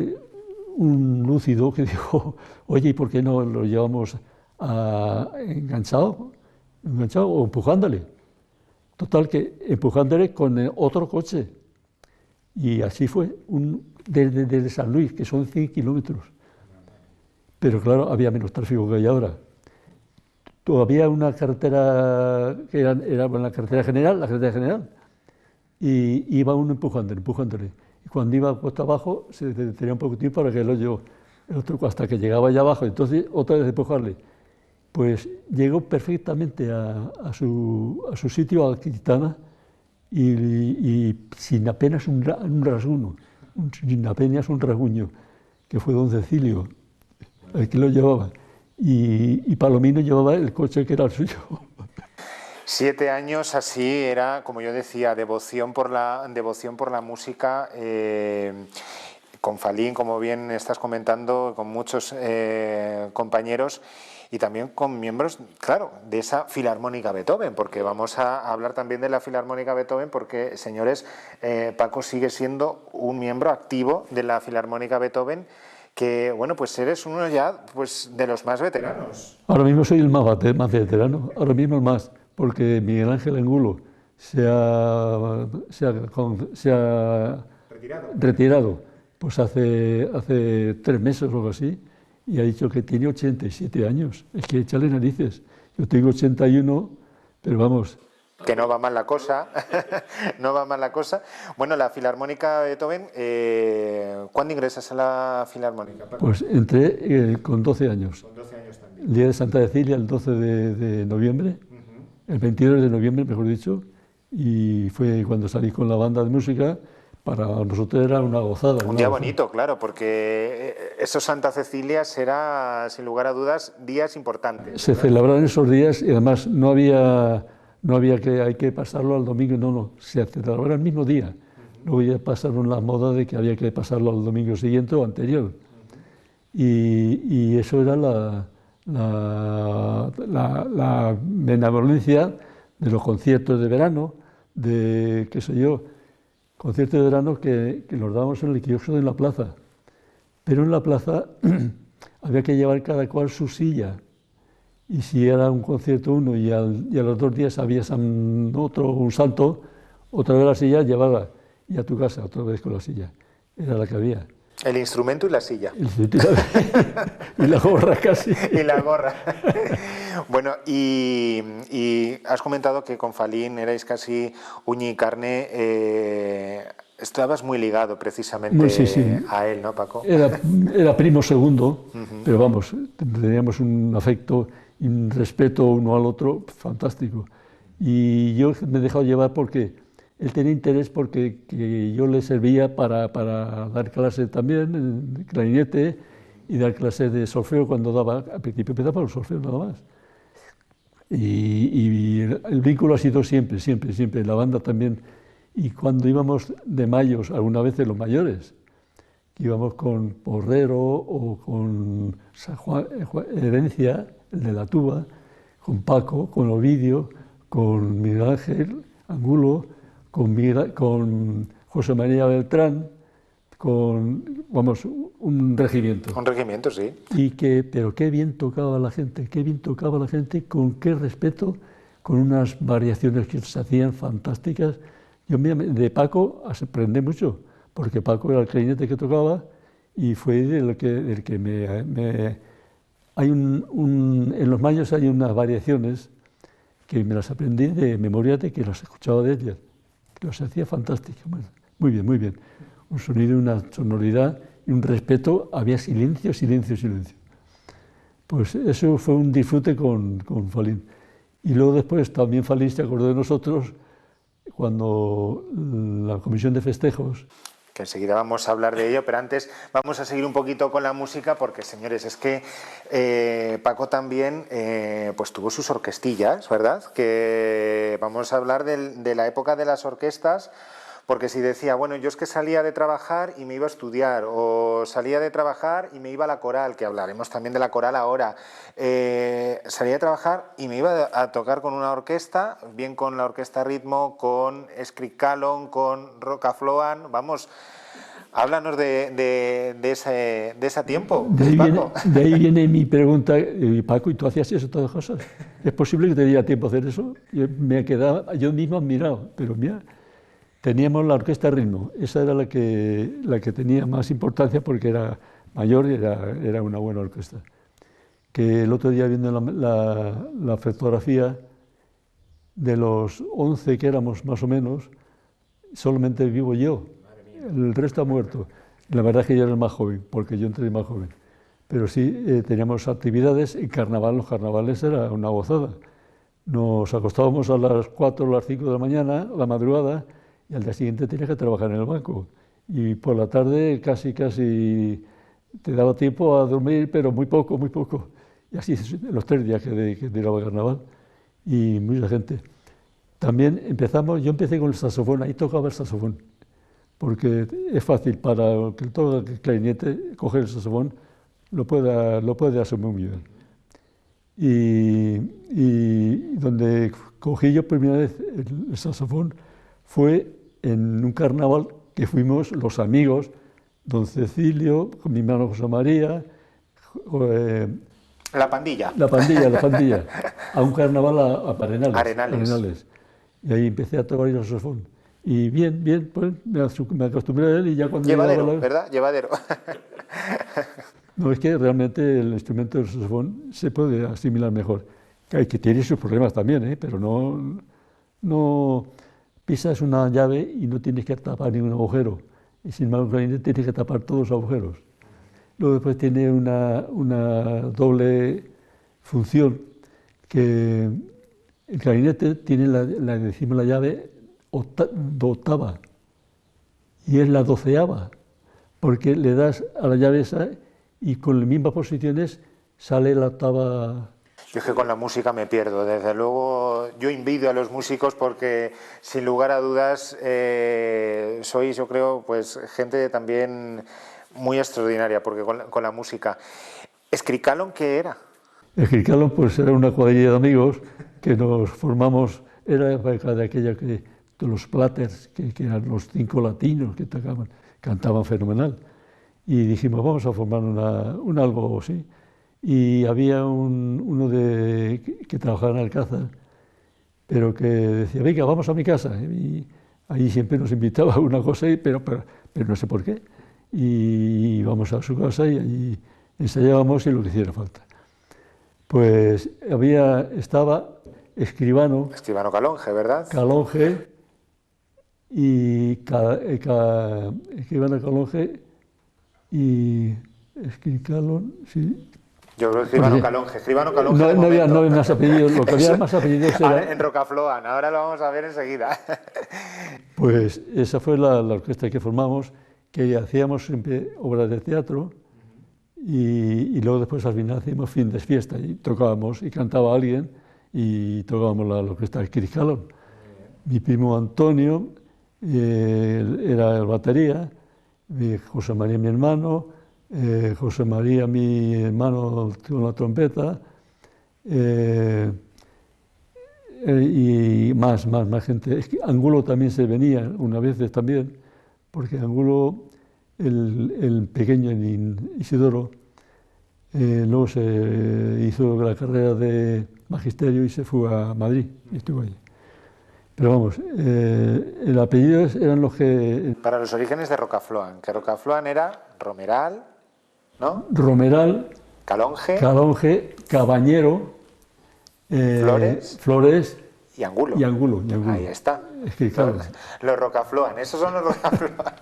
un lúcido que dijo, oye, ¿y por qué no lo llevamos enganchado o empujándole? Total, que empujándole con otro coche. Y así fue, desde San Luis, que son 100 kilómetros. Pero claro, había menos tráfico que hay ahora. Todavía una carretera que era la carretera general, y iba uno empujándole. Y cuando iba puesto abajo, se detenía un poquitín para que el otro, hasta que llegaba allá abajo, entonces otra vez empujarle. Pues llegó perfectamente a su sitio, a Quintana, y sin apenas un rasguño, que fue don Cecilio el que lo llevaba. Y Palomino llevaba el coche que era el suyo. 7 años así era, como yo decía, devoción por la música, con Falín, como bien estás comentando, con muchos compañeros y también con miembros, claro, de esa Filarmónica Beethoven, porque vamos a hablar también de la Filarmónica Beethoven, porque, señores, Paco sigue siendo un miembro activo de la Filarmónica Beethoven, que, bueno, pues eres uno ya pues, de los más veteranos. Ahora mismo soy el más veterano, ahora mismo el más, porque Miguel Ángel Angulo se ha retirado pues hace 3 meses o algo así, y ha dicho que tiene 87 años. Es que échale narices. Yo tengo 81, pero vamos... Que no va mal la cosa, no va mal la cosa. Bueno, la Filarmónica Beethoven, ¿cuándo ingresas a la Filarmónica? Pues entré con 12 años. Con 12 años también. El día de Santa Cecilia, el 12 de noviembre, el 22 de noviembre, mejor dicho, y fue cuando salí con la banda de música. Para nosotros era una gozada. Un día bonito, claro, porque esos Santa Cecilia será, sin lugar a dudas, días importantes. Se celebraban esos días y además no había que hay que pasarlo al domingo, no, se celebraba el mismo día. Luego ya pasaron la moda de que había que pasarlo al domingo siguiente o anterior. Y eso era la benevolencia de los conciertos de verano, de, qué sé yo, conciertos de verano que los dábamos en el kiosco de la plaza. Pero en la plaza había que llevar cada cual su silla. Y si era un concierto uno y a los 2 días había un santo, otra vez la silla llevada y a tu casa, otra vez con la silla. Era la que había. El instrumento y la silla. Y la gorra casi. Y la gorra. Bueno, y has comentado que con Falín erais casi uña y carne. Estabas muy ligado precisamente a él, ¿no, Paco? Era primo segundo, pero vamos, teníamos un afecto y un respeto uno al otro fantástico. Y yo me he dejado llevar porque él tenía interés porque yo le servía para dar clases también, en clarinete, y dar clases de solfeo cuando daba, al principio empezaba por el solfeo nada más. Y el vínculo ha sido siempre, en la banda también. Y cuando íbamos de mayos, alguna vez de los mayores, que íbamos con Porrero o con San Juan, Herencia, el de la tuba, con Paco, con Ovidio, con Miguel Ángel Angulo, con José María Beltrán, un regimiento. Un regimiento, sí. Pero qué bien tocaba la gente, con qué respeto, con unas variaciones que se hacían fantásticas. Yo de Paco aprendí mucho, porque Paco era el clarinete que tocaba y fue del que me... en los mayos hay unas variaciones que me las aprendí de memoria de que las escuchaba de ellas, que los hacía fantásticas. Bueno, muy bien. Un sonido, una sonoridad y un respeto, había silencio. Pues eso fue un disfrute con Falín. Y luego después también Falín se acordó de nosotros cuando la comisión de festejos... Que enseguida vamos a hablar de ello, pero antes vamos a seguir un poquito con la música porque, señores, es que Paco también pues tuvo sus orquestillas, ¿verdad? Que vamos a hablar de la época de las orquestas, porque si decía, bueno, yo es que salía de trabajar y me iba a estudiar, o salía de trabajar y me iba a la coral, que hablaremos también de la coral ahora, salía de trabajar y me iba a tocar con una orquesta, bien con la Orquesta Ritmo, con Script Callon, con Rocafloan, vamos, háblanos de ese tiempo. De ahí viene mi pregunta, Paco, ¿y tú hacías eso, todas las cosas? ¿Es posible que te diera tiempo a hacer eso? Me quedaba yo mismo admirado, pero mira... Teníamos la Orquesta Ritmo, esa era la que tenía más importancia porque era mayor y era una buena orquesta. Que el otro día viendo la fotografía, de los 11 que éramos más o menos, solamente vivo yo, el resto ha muerto. La verdad es que yo era el más joven, porque yo entré más joven. Pero sí, teníamos actividades y carnaval, los carnavales era una gozada. Nos acostábamos a las 4 o las 5 de la mañana, a la madrugada, y al día siguiente tenías que trabajar en el banco. Y por la tarde casi te daba tiempo a dormir, pero muy poco. Y así los 3 días que duraba carnaval. Y mucha gente. También yo empecé con el saxofón, ahí tocaba el saxofón. Porque es fácil para que todo el clarinete coger el saxofón, lo puede asumir muy bien. Y donde cogí yo primera vez el saxofón fue en un carnaval que fuimos los amigos, don Cecilio, con mi hermano José María... La pandilla. La pandilla, a un carnaval a Arenales. Y ahí empecé a tocar el saxofón. Y bien, pues me acostumbré a él y ya cuando... Llevadero, ¿verdad? Llevadero. No, es que realmente el instrumento del saxofón se puede asimilar mejor. Que tiene sus problemas también, pero no pisas una llave y no tienes que tapar ningún agujero. Y sin embargo, el clarinete tienes que tapar todos los agujeros. Luego después tiene una doble función, que el clarinete tiene decimos la llave octava, y es la 12ª, porque le das a la llave esa y con las mismas posiciones sale la octava. Yo es que con la música me pierdo, desde luego yo envidio a los músicos porque sin lugar a dudas sois, yo creo, pues gente también muy extraordinaria porque con la música. ¿Script Callon qué era? Script Callon pues era una cuadrilla de amigos que nos formamos, era la época de aquella de los Platters, que eran los 5 latinos que cantaban fenomenal. Y dijimos, vamos a formar un algo así. Y había uno que trabajaba en Alcázar, pero que decía, venga, vamos a mi casa. Y ahí siempre nos invitaba a una cosa, pero no sé por qué. Y íbamos a su casa y allí ensayábamos y lo que hiciera falta. Pues estaba Escribano Calonge, ¿verdad? Calonge y Escribano Calonge y Script Callon, sí. Yo creo que Escribano Calonge. No había más apellidos, lo que había más apellidos era... En Rocafloan, ahora lo vamos a ver enseguida. Pues esa fue la orquesta que formamos, que hacíamos siempre obras de teatro y luego después al final hacíamos fin de fiesta y tocábamos y cantaba alguien y tocábamos la orquesta de Script Callon. Mi primo Antonio era el batería, José María mi hermano, José María mi hermano con la trompeta y más gente. Es que Angulo también se venía una vez también, porque Angulo, el pequeño Isidoro, luego se hizo la carrera de magisterio y se fue a Madrid y estuvo allí. Pero vamos, el apellido eran los que... Para los orígenes de Rocafloan, que Rocafloan era Romeral, ¿no? Romeral, Calonge, Cabañero, Flores y Angulo. Ahí está. Los Rocafloan, esos son los Rocafloan.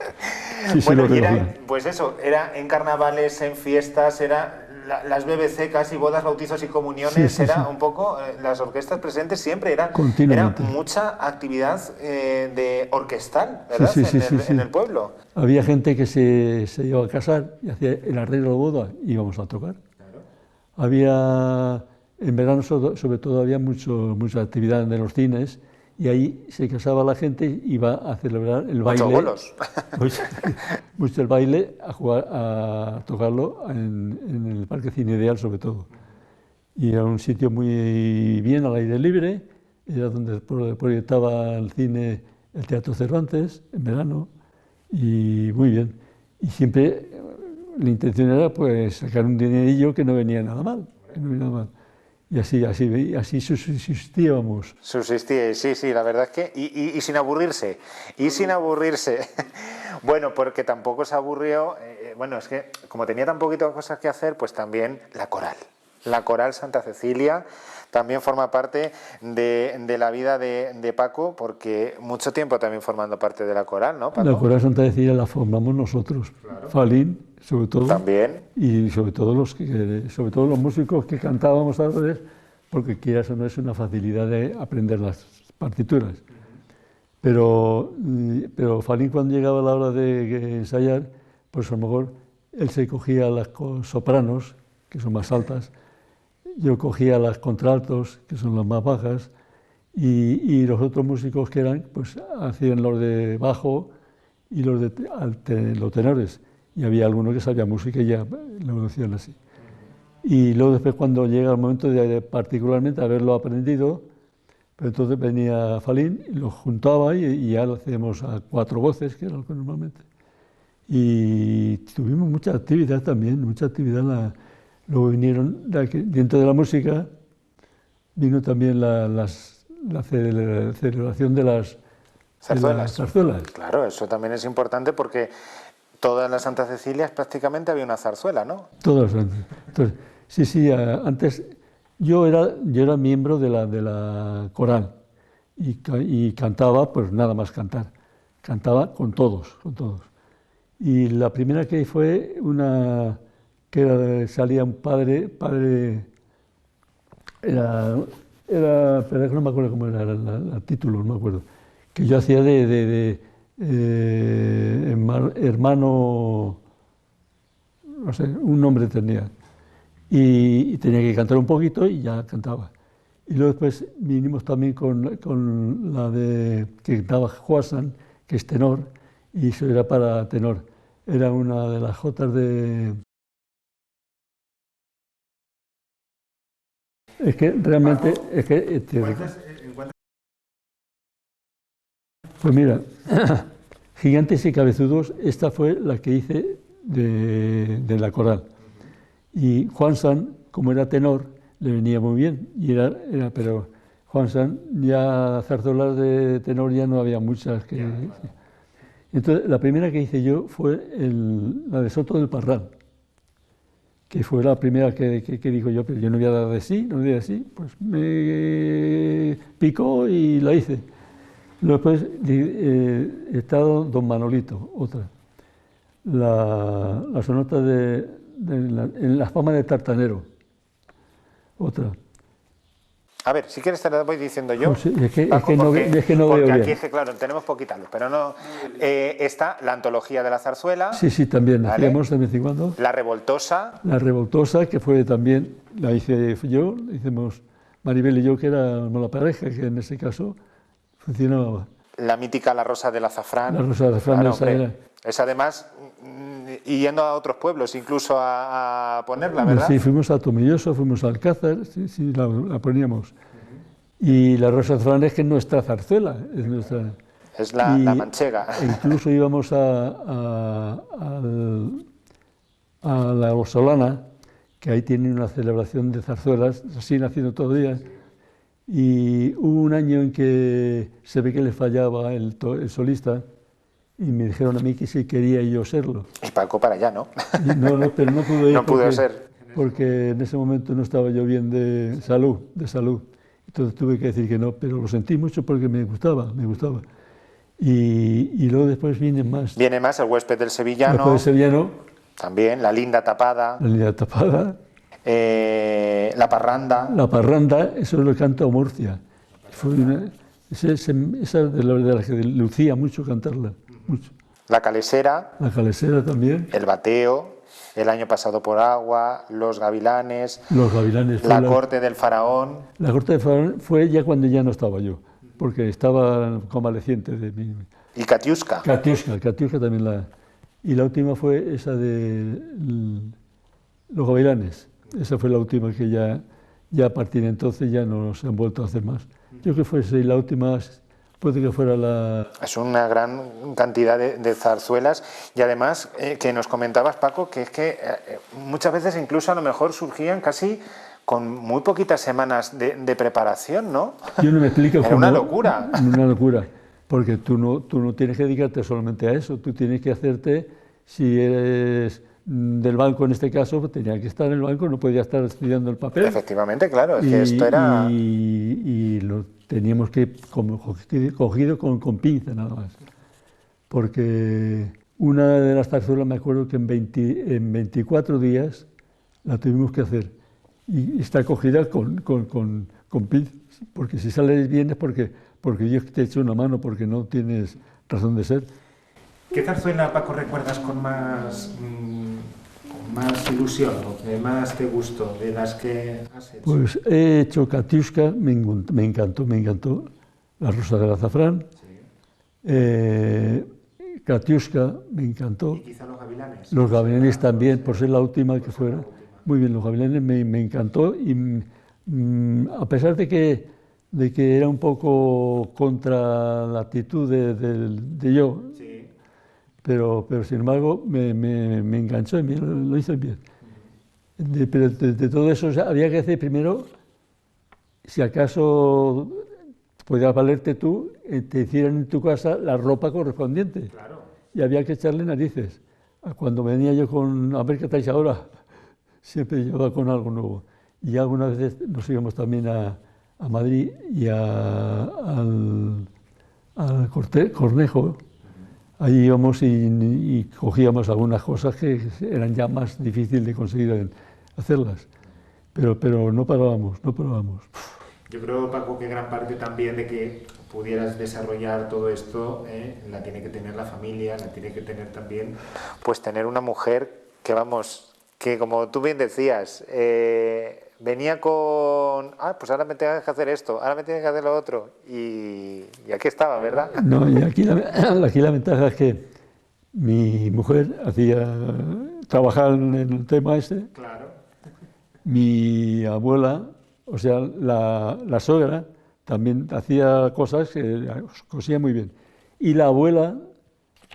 Sí, bueno, y era, pues eso, era en carnavales, en fiestas, era las BBC, casi bodas, bautizos y comuniones, Sí, sí, era sí. un poco, las orquestas presentes siempre, era Continuamente. mucha actividad de orquestal, Sí, ¿verdad? sí, sí, sí, sí. En el pueblo. Había gente que se iba a casar y hacía el arreglo de la boda y íbamos a tocar. Había, en verano sobre todo había mucha actividad en los cines y ahí se casaba la gente y iba a celebrar el baile. Muchos bolos. Mucho el baile, a jugar, a tocarlo en el Parque Cine Ideal sobre todo. Y era un sitio muy bien al aire libre, era donde proyectaba el cine el Teatro Cervantes en verano y muy bien. Y siempre la intención era pues sacar un dinerillo que no venía nada mal, que no venía nada mal. Y así subsistíamos. Subsistía, sí, sí, la verdad es que... Y sin aburrirse, y sin aburrirse. Bueno, porque tampoco se aburrió, bueno, es que como tenía tan poquitas cosas que hacer, pues también la coral. La coral Santa Cecilia también forma parte de la vida de Paco, porque mucho tiempo también formando parte de la coral, ¿no, Paco? La coral Santa Cecilia la formamos nosotros, claro. Falín, sobre todo. También. Y sobre todo los músicos que cantábamos a veces, porque quieras o no es una facilidad de aprender las partituras. Pero Falín, cuando llegaba la hora de ensayar, pues a lo mejor él se cogía las sopranos, que son más altas, yo cogía las contraltos, que son las más bajas, y los otros músicos que eran, pues hacían los de bajo y los tenores. Y había alguno que sabía música y ya lo decían así. Y luego después, cuando llega el momento de particularmente haberlo aprendido, pues entonces venía Falín y lo juntaba y ya lo hacíamos a 4 voces, que era lo que normalmente. Y tuvimos mucha actividad también, mucha actividad. Luego vinieron, dentro de la música, vino también la celebración de las zarzuelas. Claro, eso también es importante porque todas las Santa Cecilias prácticamente había una zarzuela, ¿no? Todas. Entonces, sí, antes yo era miembro de la coral y cantaba, pues nada más cantar. Cantaba con todos. Y la primera que fue una que salía un padre pero no me acuerdo cómo era el título, no me acuerdo, que yo hacía de hermano, no sé, un nombre tenía, y tenía que cantar un poquito y ya cantaba. Y luego después vinimos también con la que cantaba Juasan, que es tenor, y eso era para tenor. Era una de las jotas de... Es que realmente... Pues mira, Gigantes y Cabezudos, esta fue la que hice de la coral. Y Juan San, como era tenor, le venía muy bien, pero Juan San, ya zarzuelas de tenor ya no había muchas que... Entonces, la primera que hice yo fue la de Soto del Parral, que fue la primera que digo yo, pero yo no voy a dar de sí, pues me picó y la hice. Después está Don Manolito, otra. La sonata en la fama de Tartanero, otra. A ver, si quieres te lo voy diciendo yo. Pues es que no porque veo aquí bien. es que, claro, tenemos poquita luz, pero no... está la antología de la zarzuela. Sí, también, ¿vale? hacíamos de vez en cuando. La Revoltosa. La Revoltosa, que fue también, la hice yo, la hicimos Maribel y yo, que éramos la pareja, que en ese caso funcionaba. La mítica La Rosa del Azafrán. La Rosa del Azafrán, claro, esa era. Es además, y yendo a otros pueblos incluso a ponerla, ¿verdad? Sí, fuimos a Tomilloso, fuimos a Alcázar, sí, la poníamos. Y La Rosa del Azafrán es que es nuestra zarzuela, es nuestra... Es la manchega. Incluso íbamos a la Solana, que ahí tienen una celebración de zarzuelas, siguen haciendo todavía. Y hubo un año en que se ve que le fallaba el solista y me dijeron a mí que si quería yo serlo. Y Paco para allá, ¿no? No, pero no pude ir. No pudo ser. Porque en ese momento no estaba yo bien de salud. Entonces tuve que decir que no, pero lo sentí mucho porque me gustaba. Y luego después vienen más. Viene más El huésped del sevillano. El huésped del sevillano. También La linda tapada. La linda tapada. La parranda. La parranda, eso lo canto Murcia. Esa de la que lucía mucho cantarla. Mucho. La calesera. La calesera también. El bateo. El año pasado por agua. Los gavilanes. Los gavilanes. La corte del faraón. La corte del faraón fue ya cuando ya no estaba yo, porque estaba convaleciente de mí. Y Katiuska. Katiuska también la... Y la última fue esa de los gavilanes. Esa fue la última que ya a partir de entonces ya no se han vuelto a hacer más. Yo creo que fuese la última, puede que fuera la... Es una gran cantidad de zarzuelas y además que nos comentabas, Paco, que es que muchas veces incluso a lo mejor surgían casi con muy poquitas semanas de preparación, ¿no? Yo no me explico Era cómo... una locura. Una locura, porque tú no tienes que dedicarte solamente a eso, tú tienes que hacerte, si eres del banco en este caso, pues tenía que estar en el banco, no podía estar estudiando el papel. Efectivamente, claro, es que esto era... Y lo teníamos que cogido con pinza nada más, porque una de las zarzuelas me acuerdo que en 24 días la tuvimos que hacer, y está cogida con pinza, porque si sale bien es porque Dios te echa una mano, porque no tienes razón de ser. ¿Qué zarzuela, Paco, recuerdas con más ilusión o que más te gustó de las que has hecho? Pues he hecho Katiuska, me encantó, La Rosa del Azafrán. Sí. Katiuska me encantó. ¿Y quizá Los Gavilanes? Los Gavilanes también, por ser la última que fuera. Muy bien, Los Gavilanes me encantó, y a pesar de que era un poco contra la actitud de yo, Sí. pero sin embargo me enganchó y lo hizo bien. Pero de todo eso, o sea, había que hacer primero, si acaso podías valerte tú, te hicieran en tu casa la ropa correspondiente. Claro. Y había que echarle narices. Cuando venía yo a ver qué estáis ahora, siempre llevaba con algo nuevo. Y algunas veces nos íbamos también a Madrid y al Cornejo. Ahí íbamos y cogíamos algunas cosas que eran ya más difíciles de conseguir hacerlas. Pero no parábamos. Yo creo, Paco, que gran parte también de que pudieras desarrollar todo esto la tiene que tener la familia, la tiene que tener también... Pues tener una mujer que como tú bien decías, venía con, pues ahora me tengo que hacer esto, ahora me tienes que hacer lo otro, y aquí estaba, ¿verdad? No, y aquí la ventaja es que mi mujer trabajaba en el tema este. Claro. Mi abuela, o sea, la suegra, también hacía cosas que cosía muy bien. Y la abuela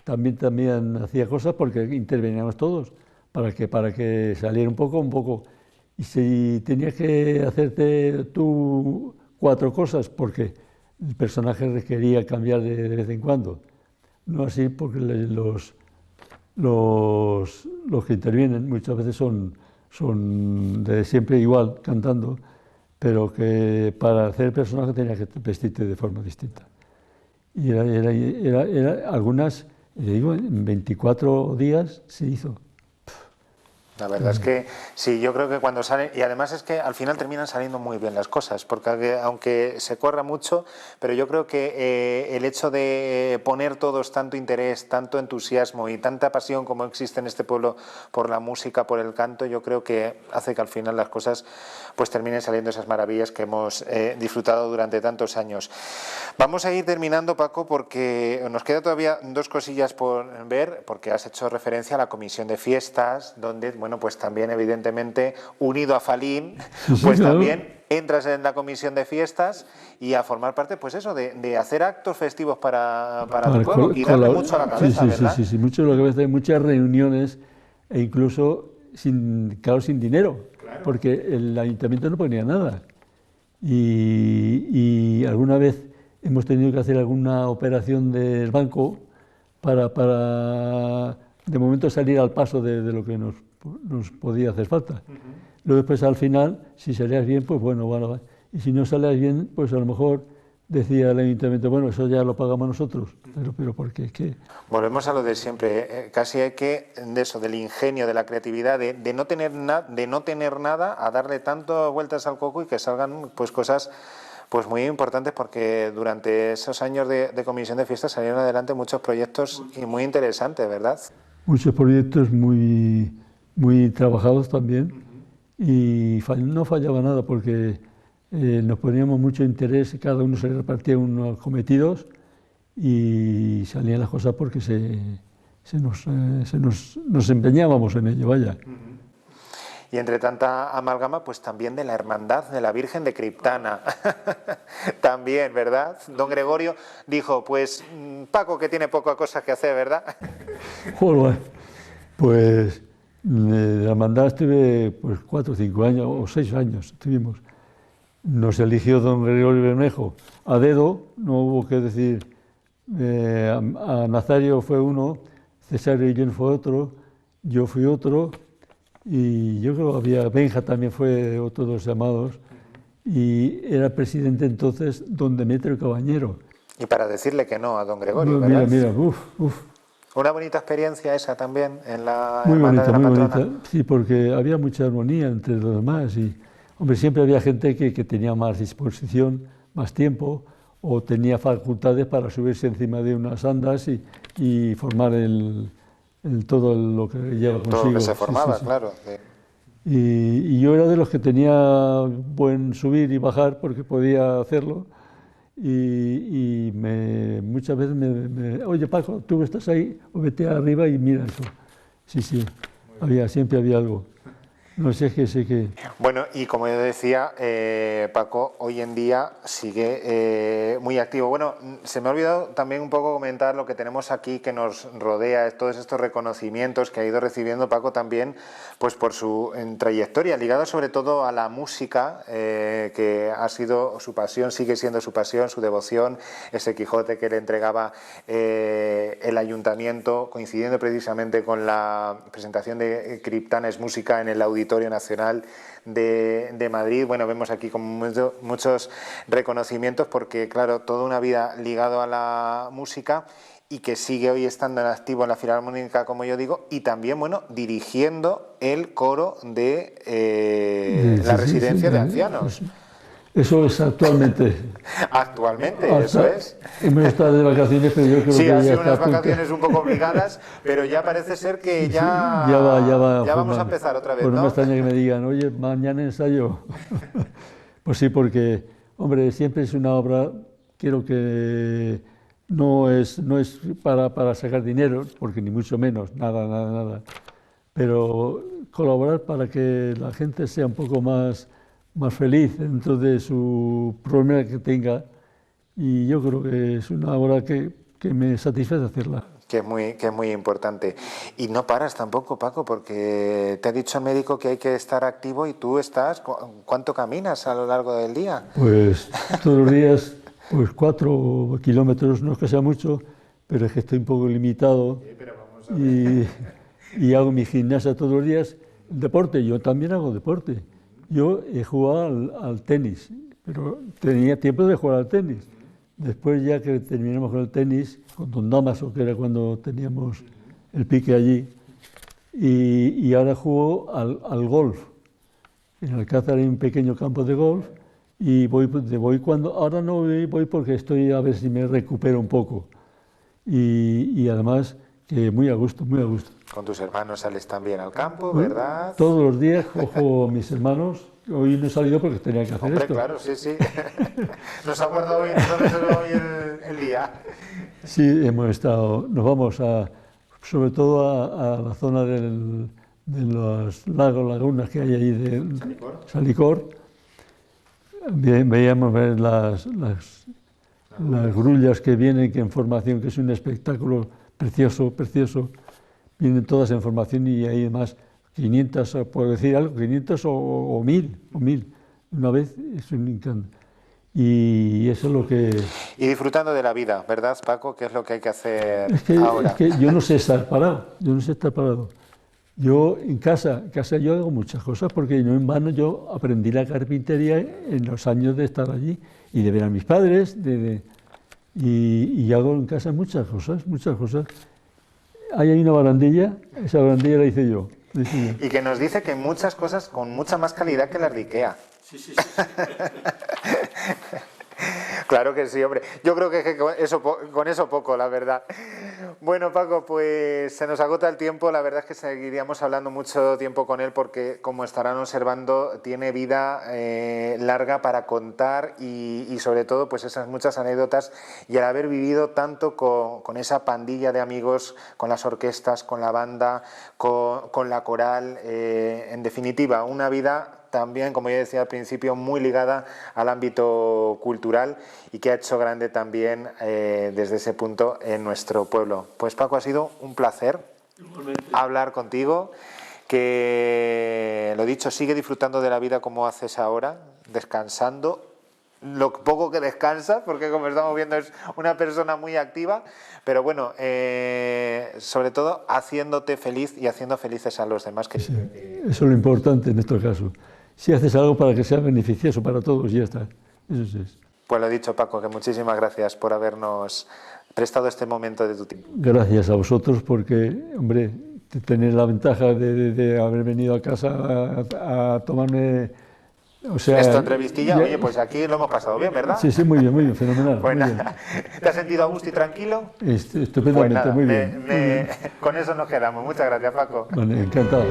también hacía cosas, porque interveníamos todos para que saliera un poco. Y si tenías que hacerte tú 4 cosas, porque el personaje requería cambiar de vez en cuando, no así, porque los que intervienen muchas veces son de siempre igual, cantando, pero que para hacer el personaje tenía que vestirte de forma distinta. Y era algunas, le digo, en 24 días se hizo. La verdad es que sí, yo creo que cuando salen, y además es que al final terminan saliendo muy bien las cosas, porque aunque se corra mucho, pero yo creo que el hecho de poner todos tanto interés, tanto entusiasmo y tanta pasión como existe en este pueblo por la música, por el canto, yo creo que hace que al final las cosas pues terminen saliendo esas maravillas que hemos disfrutado durante tantos años. Vamos a ir terminando, Paco, porque nos queda todavía 2 cosillas por ver, porque has hecho referencia a la comisión de fiestas, donde, bueno, pues también evidentemente unido a Falín, pues también entras en la comisión de fiestas y a formar parte, pues eso, de hacer actos festivos para tu pueblo y darle mucho a la cabeza, ¿verdad? Sí, mucho a la cabeza, hay muchas reuniones e incluso sin dinero, claro, porque el ayuntamiento no ponía nada. Y alguna vez hemos tenido que hacer alguna operación del banco para de momento salir al paso de lo que nos podía hacer falta. Luego después al final, si salías bien, pues bueno, y si no salías bien, pues a lo mejor decía el ayuntamiento, bueno, eso ya lo pagamos nosotros, pero porque es que... Volvemos a lo de siempre, casi hay que, de eso, del ingenio, de la creatividad, de no tener nada, a darle tanto vueltas al coco y que salgan pues cosas pues muy importantes, porque durante esos años de comisión de fiestas salieron adelante muchos proyectos y muy interesantes, ¿verdad? Muchos proyectos muy trabajados también, y no fallaba nada porque nos poníamos mucho interés, cada uno se repartía unos cometidos y salían las cosas porque nos empeñábamos en ello, vaya. Y entre tanta amalgama, pues también de la hermandad de la Virgen de Criptana. También, ¿verdad? Don Gregorio dijo, pues Paco, que tiene pocas cosas que hacer, ¿verdad? Joder, pues de la hermandad estuve pues 4 o 5 años, o 6 años estuvimos. Nos eligió don Gregorio Bermejo a dedo, no hubo que decir, a Nazario fue uno, Cesario Guillén fue otro, yo fui otro, y yo creo que había, Benja también fue otro de los llamados, y era presidente entonces don Demetrio Cabañero. Y para decirle que no a don Gregorio, Mira, ¿verdad? mira, uf. Una bonita experiencia esa también en la Muy hermandad bonita, de la muy patrona. bonita, sí, porque había mucha armonía entre los demás y, hombre, siempre había gente que tenía más disposición, más tiempo, o tenía facultades para subirse encima de unas andas y formar todo lo que lleva consigo. Todo lo que se Sí, formaba, sí, sí. claro. Y yo era de los que tenía buen subir y bajar porque podía hacerlo, y muchas veces oye Paco, tú estás ahí, o vete arriba y mira eso. Sí, siempre había algo. No sé qué. Bueno, y como yo decía, Paco hoy en día sigue muy activo. Bueno, se me ha olvidado también un poco comentar lo que tenemos aquí que nos rodea, todos estos reconocimientos que ha ido recibiendo Paco también, pues por su trayectoria, ligada sobre todo a la música, que ha sido su pasión, sigue siendo su pasión, su devoción, ese Quijote que le entregaba el ayuntamiento, coincidiendo precisamente con la presentación de Criptana es Música en el Auditorio Nacional de Madrid. Bueno, vemos aquí como muchos reconocimientos porque, claro, toda una vida ligado a la música y que sigue hoy estando en activo en la Filarmónica, como yo digo, y también, bueno, dirigiendo el coro de la residencia de ancianos. Eso es actualmente. Actualmente, eso es. Hemos estado de vacaciones, pero yo creo sí, que ha ya sido está unas vacaciones un poco obligadas, pero ya parece ser que ya vamos a empezar otra vez, pues no ¿no? me extraña que me digan, oye, mañana ensayo. Pues sí, porque, hombre, siempre es una obra, quiero que no es para sacar dinero, porque ni mucho menos, nada. Pero colaborar para que la gente sea un poco más feliz dentro de su problema que tenga, y yo creo que es una obra que me satisface hacerla. Que es muy importante. Y no paras tampoco, Paco, porque te ha dicho el médico que hay que estar activo y tú estás... ¿Cuánto caminas a lo largo del día? Pues todos los días, pues 4 kilómetros, no es que sea mucho, pero es que estoy un poco limitado, y hago mi gimnasia todos los días. Deporte, yo también hago deporte. Yo he jugado al tenis, pero tenía tiempo de jugar al tenis. Después, ya que terminamos con el tenis, con don Damaso, que era cuando teníamos el pique allí, y ahora juego al golf. En Alcázar hay un pequeño campo de golf, y voy cuando... Ahora no voy porque estoy a ver si me recupero un poco. Y además, que muy a gusto. Con tus hermanos sales también al campo, ¿verdad? Todos los días cojo a mis hermanos. Hoy no he salido porque tenía que hacer esto. Claro, sí. Nos ha guardado hoy el día. Sí, nos vamos sobre todo a la zona de los lagos, lagunas que hay ahí de Salicor. Veíamos ver las grullas que vienen, que en formación, que es un espectáculo precioso. Vienen todas en formación, y hay además 500, por decir algo, 500 o 1000. Una vez es un encanto. Y eso es lo que... Y disfrutando de la vida, ¿verdad, Paco? ¿Qué es lo que hay que hacer ahora? Es que yo no sé estar parado. Yo en casa yo hago muchas cosas, porque no en vano yo aprendí la carpintería en los años de estar allí, y de ver a mis padres, y hago en casa muchas cosas, muchas cosas. Ahí hay una barandilla, esa barandilla la hice yo. Y que nos dice que muchas cosas con mucha más calidad que las de Ikea. Sí. Claro que sí, hombre. Yo creo que con eso poco, la verdad. Bueno, Paco, pues se nos agota el tiempo. La verdad es que seguiríamos hablando mucho tiempo con él porque, como estarán observando, tiene vida larga para contar y sobre todo pues esas muchas anécdotas y el haber vivido tanto con esa pandilla de amigos, con las orquestas, con la banda, con la coral. En definitiva, una vida también, como ya decía al principio, muy ligada al ámbito cultural y que ha hecho grande también desde ese punto en nuestro pueblo. Pues Paco, ha sido un placer hablar contigo, que lo dicho, sigue disfrutando de la vida como haces ahora, descansando, lo poco que descansa, porque como estamos viendo es una persona muy activa, pero bueno, sobre todo haciéndote feliz y haciendo felices a los demás. Sí, eso es lo importante en nuestro caso. Si haces algo para que sea beneficioso para todos, ya está. Eso sí es. Pues lo dicho, Paco, que muchísimas gracias por habernos prestado este momento de tu tiempo. Gracias a vosotros porque, hombre, tener la ventaja de haber venido a casa a tomarme... O sea, esta entrevistilla, oye, pues aquí lo hemos pasado bien, ¿verdad? Sí, muy bien, fenomenal. Pues muy nada, ¿te has sentido a gusto y tranquilo? Estupendamente, pues nada, muy bien. Con eso nos quedamos. Muchas gracias, Paco. Vale, encantado.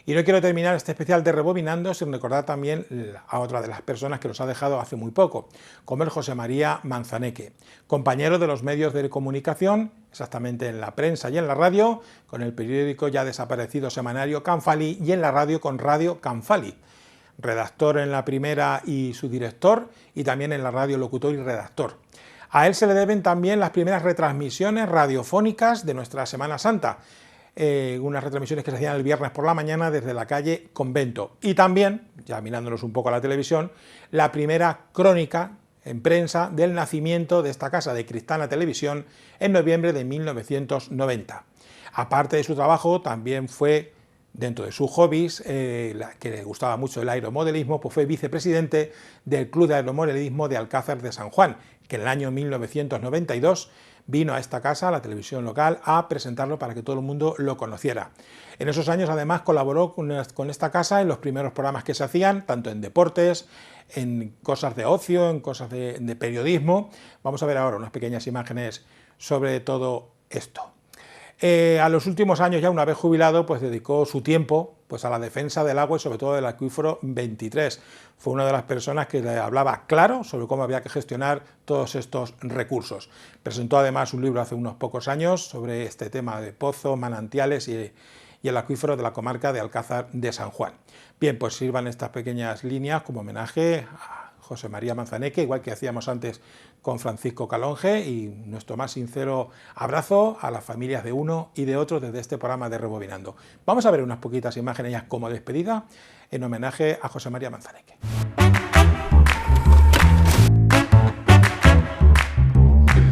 Y no quiero terminar este especial de Rebobinando sin recordar también a otra de las personas que nos ha dejado hace muy poco, como el José María Manzaneque, compañero de los medios de comunicación, exactamente en la prensa y en la radio, con el periódico ya desaparecido semanario Canfali y en la radio con Radio Canfali, redactor en la primera y su director, y también en la radio locutor y redactor. A él se le deben también las primeras retransmisiones radiofónicas de nuestra Semana Santa, unas retransmisiones que se hacían el viernes por la mañana desde la calle Convento. Y también, ya mirándonos un poco a la televisión, la primera crónica en prensa del nacimiento de esta casa de Cristana Televisión en noviembre de 1990. Aparte de su trabajo, también fue, dentro de sus hobbies, que le gustaba mucho el aeromodelismo, pues fue vicepresidente del Club de Aeromodelismo de Alcázar de San Juan, que en el año 1992 vino a esta casa, a la televisión local, a presentarlo para que todo el mundo lo conociera. En esos años, además, colaboró con esta casa en los primeros programas que se hacían, tanto en deportes, en cosas de ocio, en cosas de periodismo. Vamos a ver ahora unas pequeñas imágenes sobre todo esto. A los últimos años, ya una vez jubilado, pues dedicó su tiempo pues a la defensa del agua y sobre todo del acuífero 23. Fue una de las personas que le hablaba claro sobre cómo había que gestionar todos estos recursos. Presentó además un libro hace unos pocos años sobre este tema de pozos, manantiales y el acuífero de la comarca de Alcázar de San Juan. Bien, pues sirvan estas pequeñas líneas como homenaje a José María Manzaneque, igual que hacíamos antes con Francisco Calonge, y nuestro más sincero abrazo a las familias de uno y de otro desde este programa de Rebobinando. Vamos a ver unas poquitas imágenes ya como despedida en homenaje a José María Manzaneque.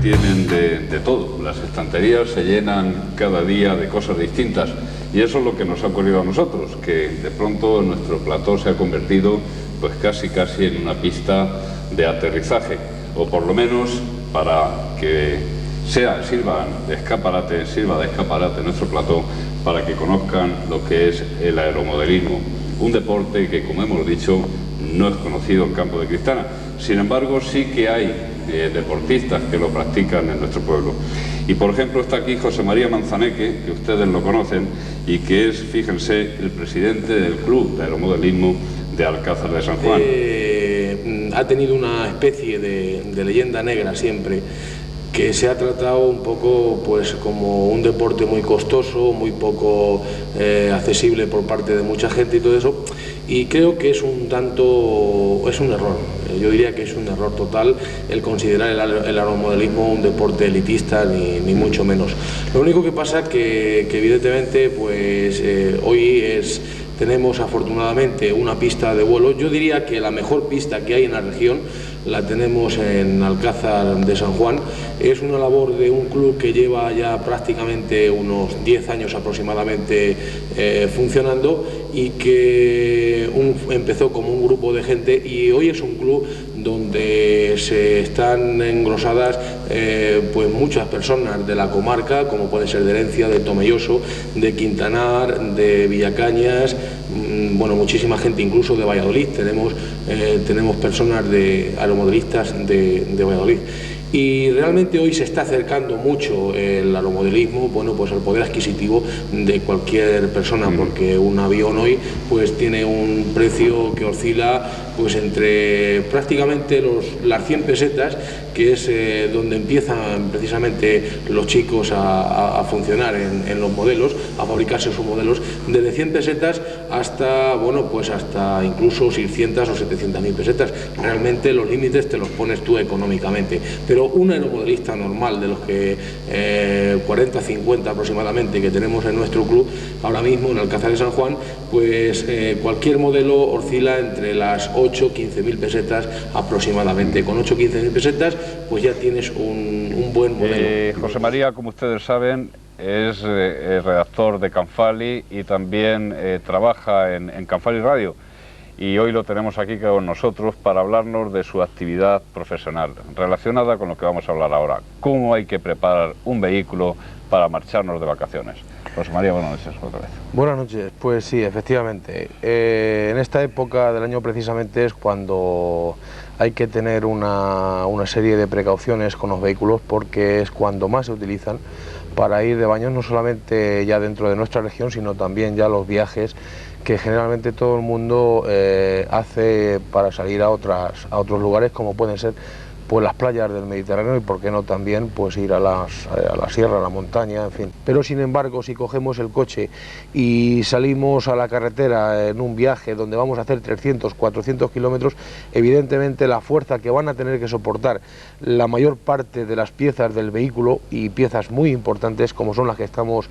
Tienen de todo, las estanterías se llenan cada día de cosas distintas y eso es lo que nos ha ocurrido a nosotros, que de pronto nuestro plató se ha convertido pues casi en una pista de aterrizaje, o por lo menos para que sirva de escaparate nuestro plató, para que conozcan lo que es el aeromodelismo, un deporte que, como hemos dicho, no es conocido en Campo de Cristana. Sin embargo, sí que hay deportistas que lo practican en nuestro pueblo. Y por ejemplo está aquí José María Manzaneque, que ustedes lo conocen, y que es, fíjense, el presidente del Club de Aeromodelismo de Alcázar de San Juan. Ha tenido una especie de leyenda negra siempre, que se ha tratado un poco pues como un deporte muy costoso, muy poco accesible por parte de mucha gente y todo eso, y creo que es un error. Yo diría que es un error total el considerar el aeromodelismo un deporte elitista, ni mucho menos. Lo único que pasa que evidentemente pues hoy tenemos afortunadamente una pista de vuelo. Yo diría que la mejor pista que hay en la región, la tenemos en Alcázar de San Juan. Es una labor de un club que lleva ya prácticamente unos 10 años aproximadamente funcionando, y que empezó como un grupo de gente y hoy es un club donde se están engrosadas pues muchas personas de la comarca, como puede ser de Herencia, de Tomelloso, de Quintanar, de Villacañas, bueno, muchísima gente incluso de Valladolid. Tenemos personas aeromodelistas de Valladolid. Y realmente hoy se está acercando mucho el aeromodelismo, bueno, pues al poder adquisitivo de cualquier persona, porque un avión hoy pues tiene un precio que oscila pues entre prácticamente las 100 pesetas, que es donde empiezan precisamente los chicos a funcionar en los modelos, a fabricarse sus modelos, desde 100 pesetas hasta, bueno, pues hasta incluso 600 o 700.000 pesetas. Realmente los límites te los pones tú económicamente, pero un aeromodelista normal, de los que 40, 50 aproximadamente que tenemos en nuestro club ahora mismo en Alcázar de San Juan, pues cualquier modelo oscila entre las 8 o 15.000 pesetas aproximadamente. Con 8 o 15.000 pesetas pues ya tienes un buen modelo. José María, como ustedes saben, es redactor de Canfali y también trabaja en Canfali Radio. Y hoy lo tenemos aquí con nosotros para hablarnos de su actividad profesional relacionada con lo que vamos a hablar ahora. ¿Cómo hay que preparar un vehículo para marcharnos de vacaciones? José María, buenas noches otra vez. Buenas noches, pues sí, efectivamente. En esta época del año precisamente es cuando hay que tener una serie de precauciones con los vehículos, porque es cuando más se utilizan para ir de baños, no solamente ya dentro de nuestra región, sino también ya los viajes que generalmente todo el mundo hace para salir a otros lugares, como pueden ser pues las playas del Mediterráneo, y por qué no también pues ir a la sierra, a la montaña, en fin. Pero sin embargo, si cogemos el coche y salimos a la carretera en un viaje donde vamos a hacer 300, 400 kilómetros, evidentemente la fuerza que van a tener que soportar la mayor parte de las piezas del vehículo, y piezas muy importantes como son las que estamos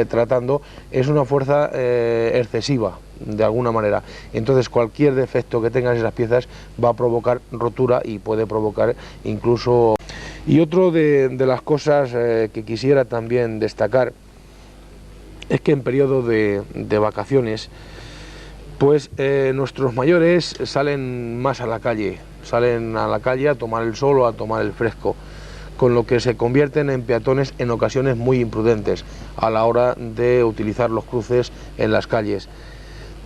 tratando, es una fuerza excesiva, de alguna manera. Entonces cualquier defecto que tengan esas piezas va a provocar rotura y puede provocar incluso... Y otro de las cosas que quisiera también destacar es que en periodo de vacaciones pues nuestros mayores salen más a la calle, a tomar el sol o a tomar el fresco, con lo que se convierten en peatones en ocasiones muy imprudentes a la hora de utilizar los cruces en las calles.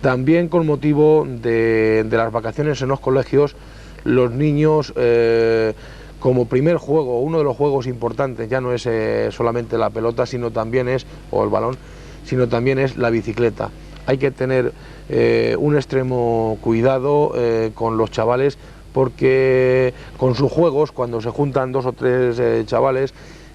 También con motivo de las vacaciones en los colegios, los niños como primer juego, uno de los juegos importantes ya no es solamente la pelota, sino también o el balón, sino también es la bicicleta. Hay que tener un extremo cuidado con los chavales, porque con sus juegos, cuando se juntan 2 o 3 chavales,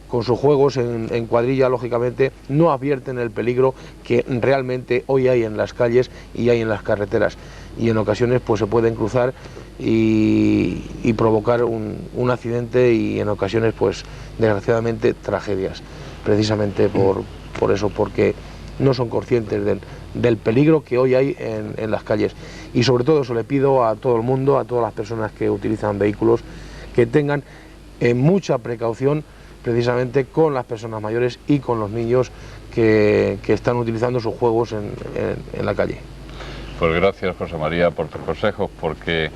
con sus juegos en cuadrilla, lógicamente, no advierten el peligro que realmente hoy hay en las calles y hay en las carreteras, y en ocasiones pues se pueden cruzar y provocar un accidente, y en ocasiones pues desgraciadamente tragedias, precisamente por eso, porque no son conscientes del peligro que hoy hay en las calles. Y sobre todo eso le pido a todo el mundo, a todas las personas que utilizan vehículos, que tengan mucha precaución precisamente con las personas mayores y con los niños que están utilizando sus juegos en la calle. Pues gracias, José María, por tus consejos, porque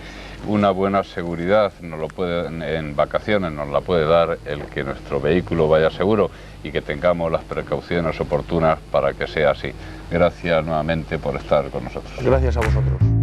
una buena seguridad en vacaciones nos la puede dar el que nuestro vehículo vaya seguro y que tengamos las precauciones oportunas para que sea así. Gracias nuevamente por estar con nosotros. Gracias a vosotros.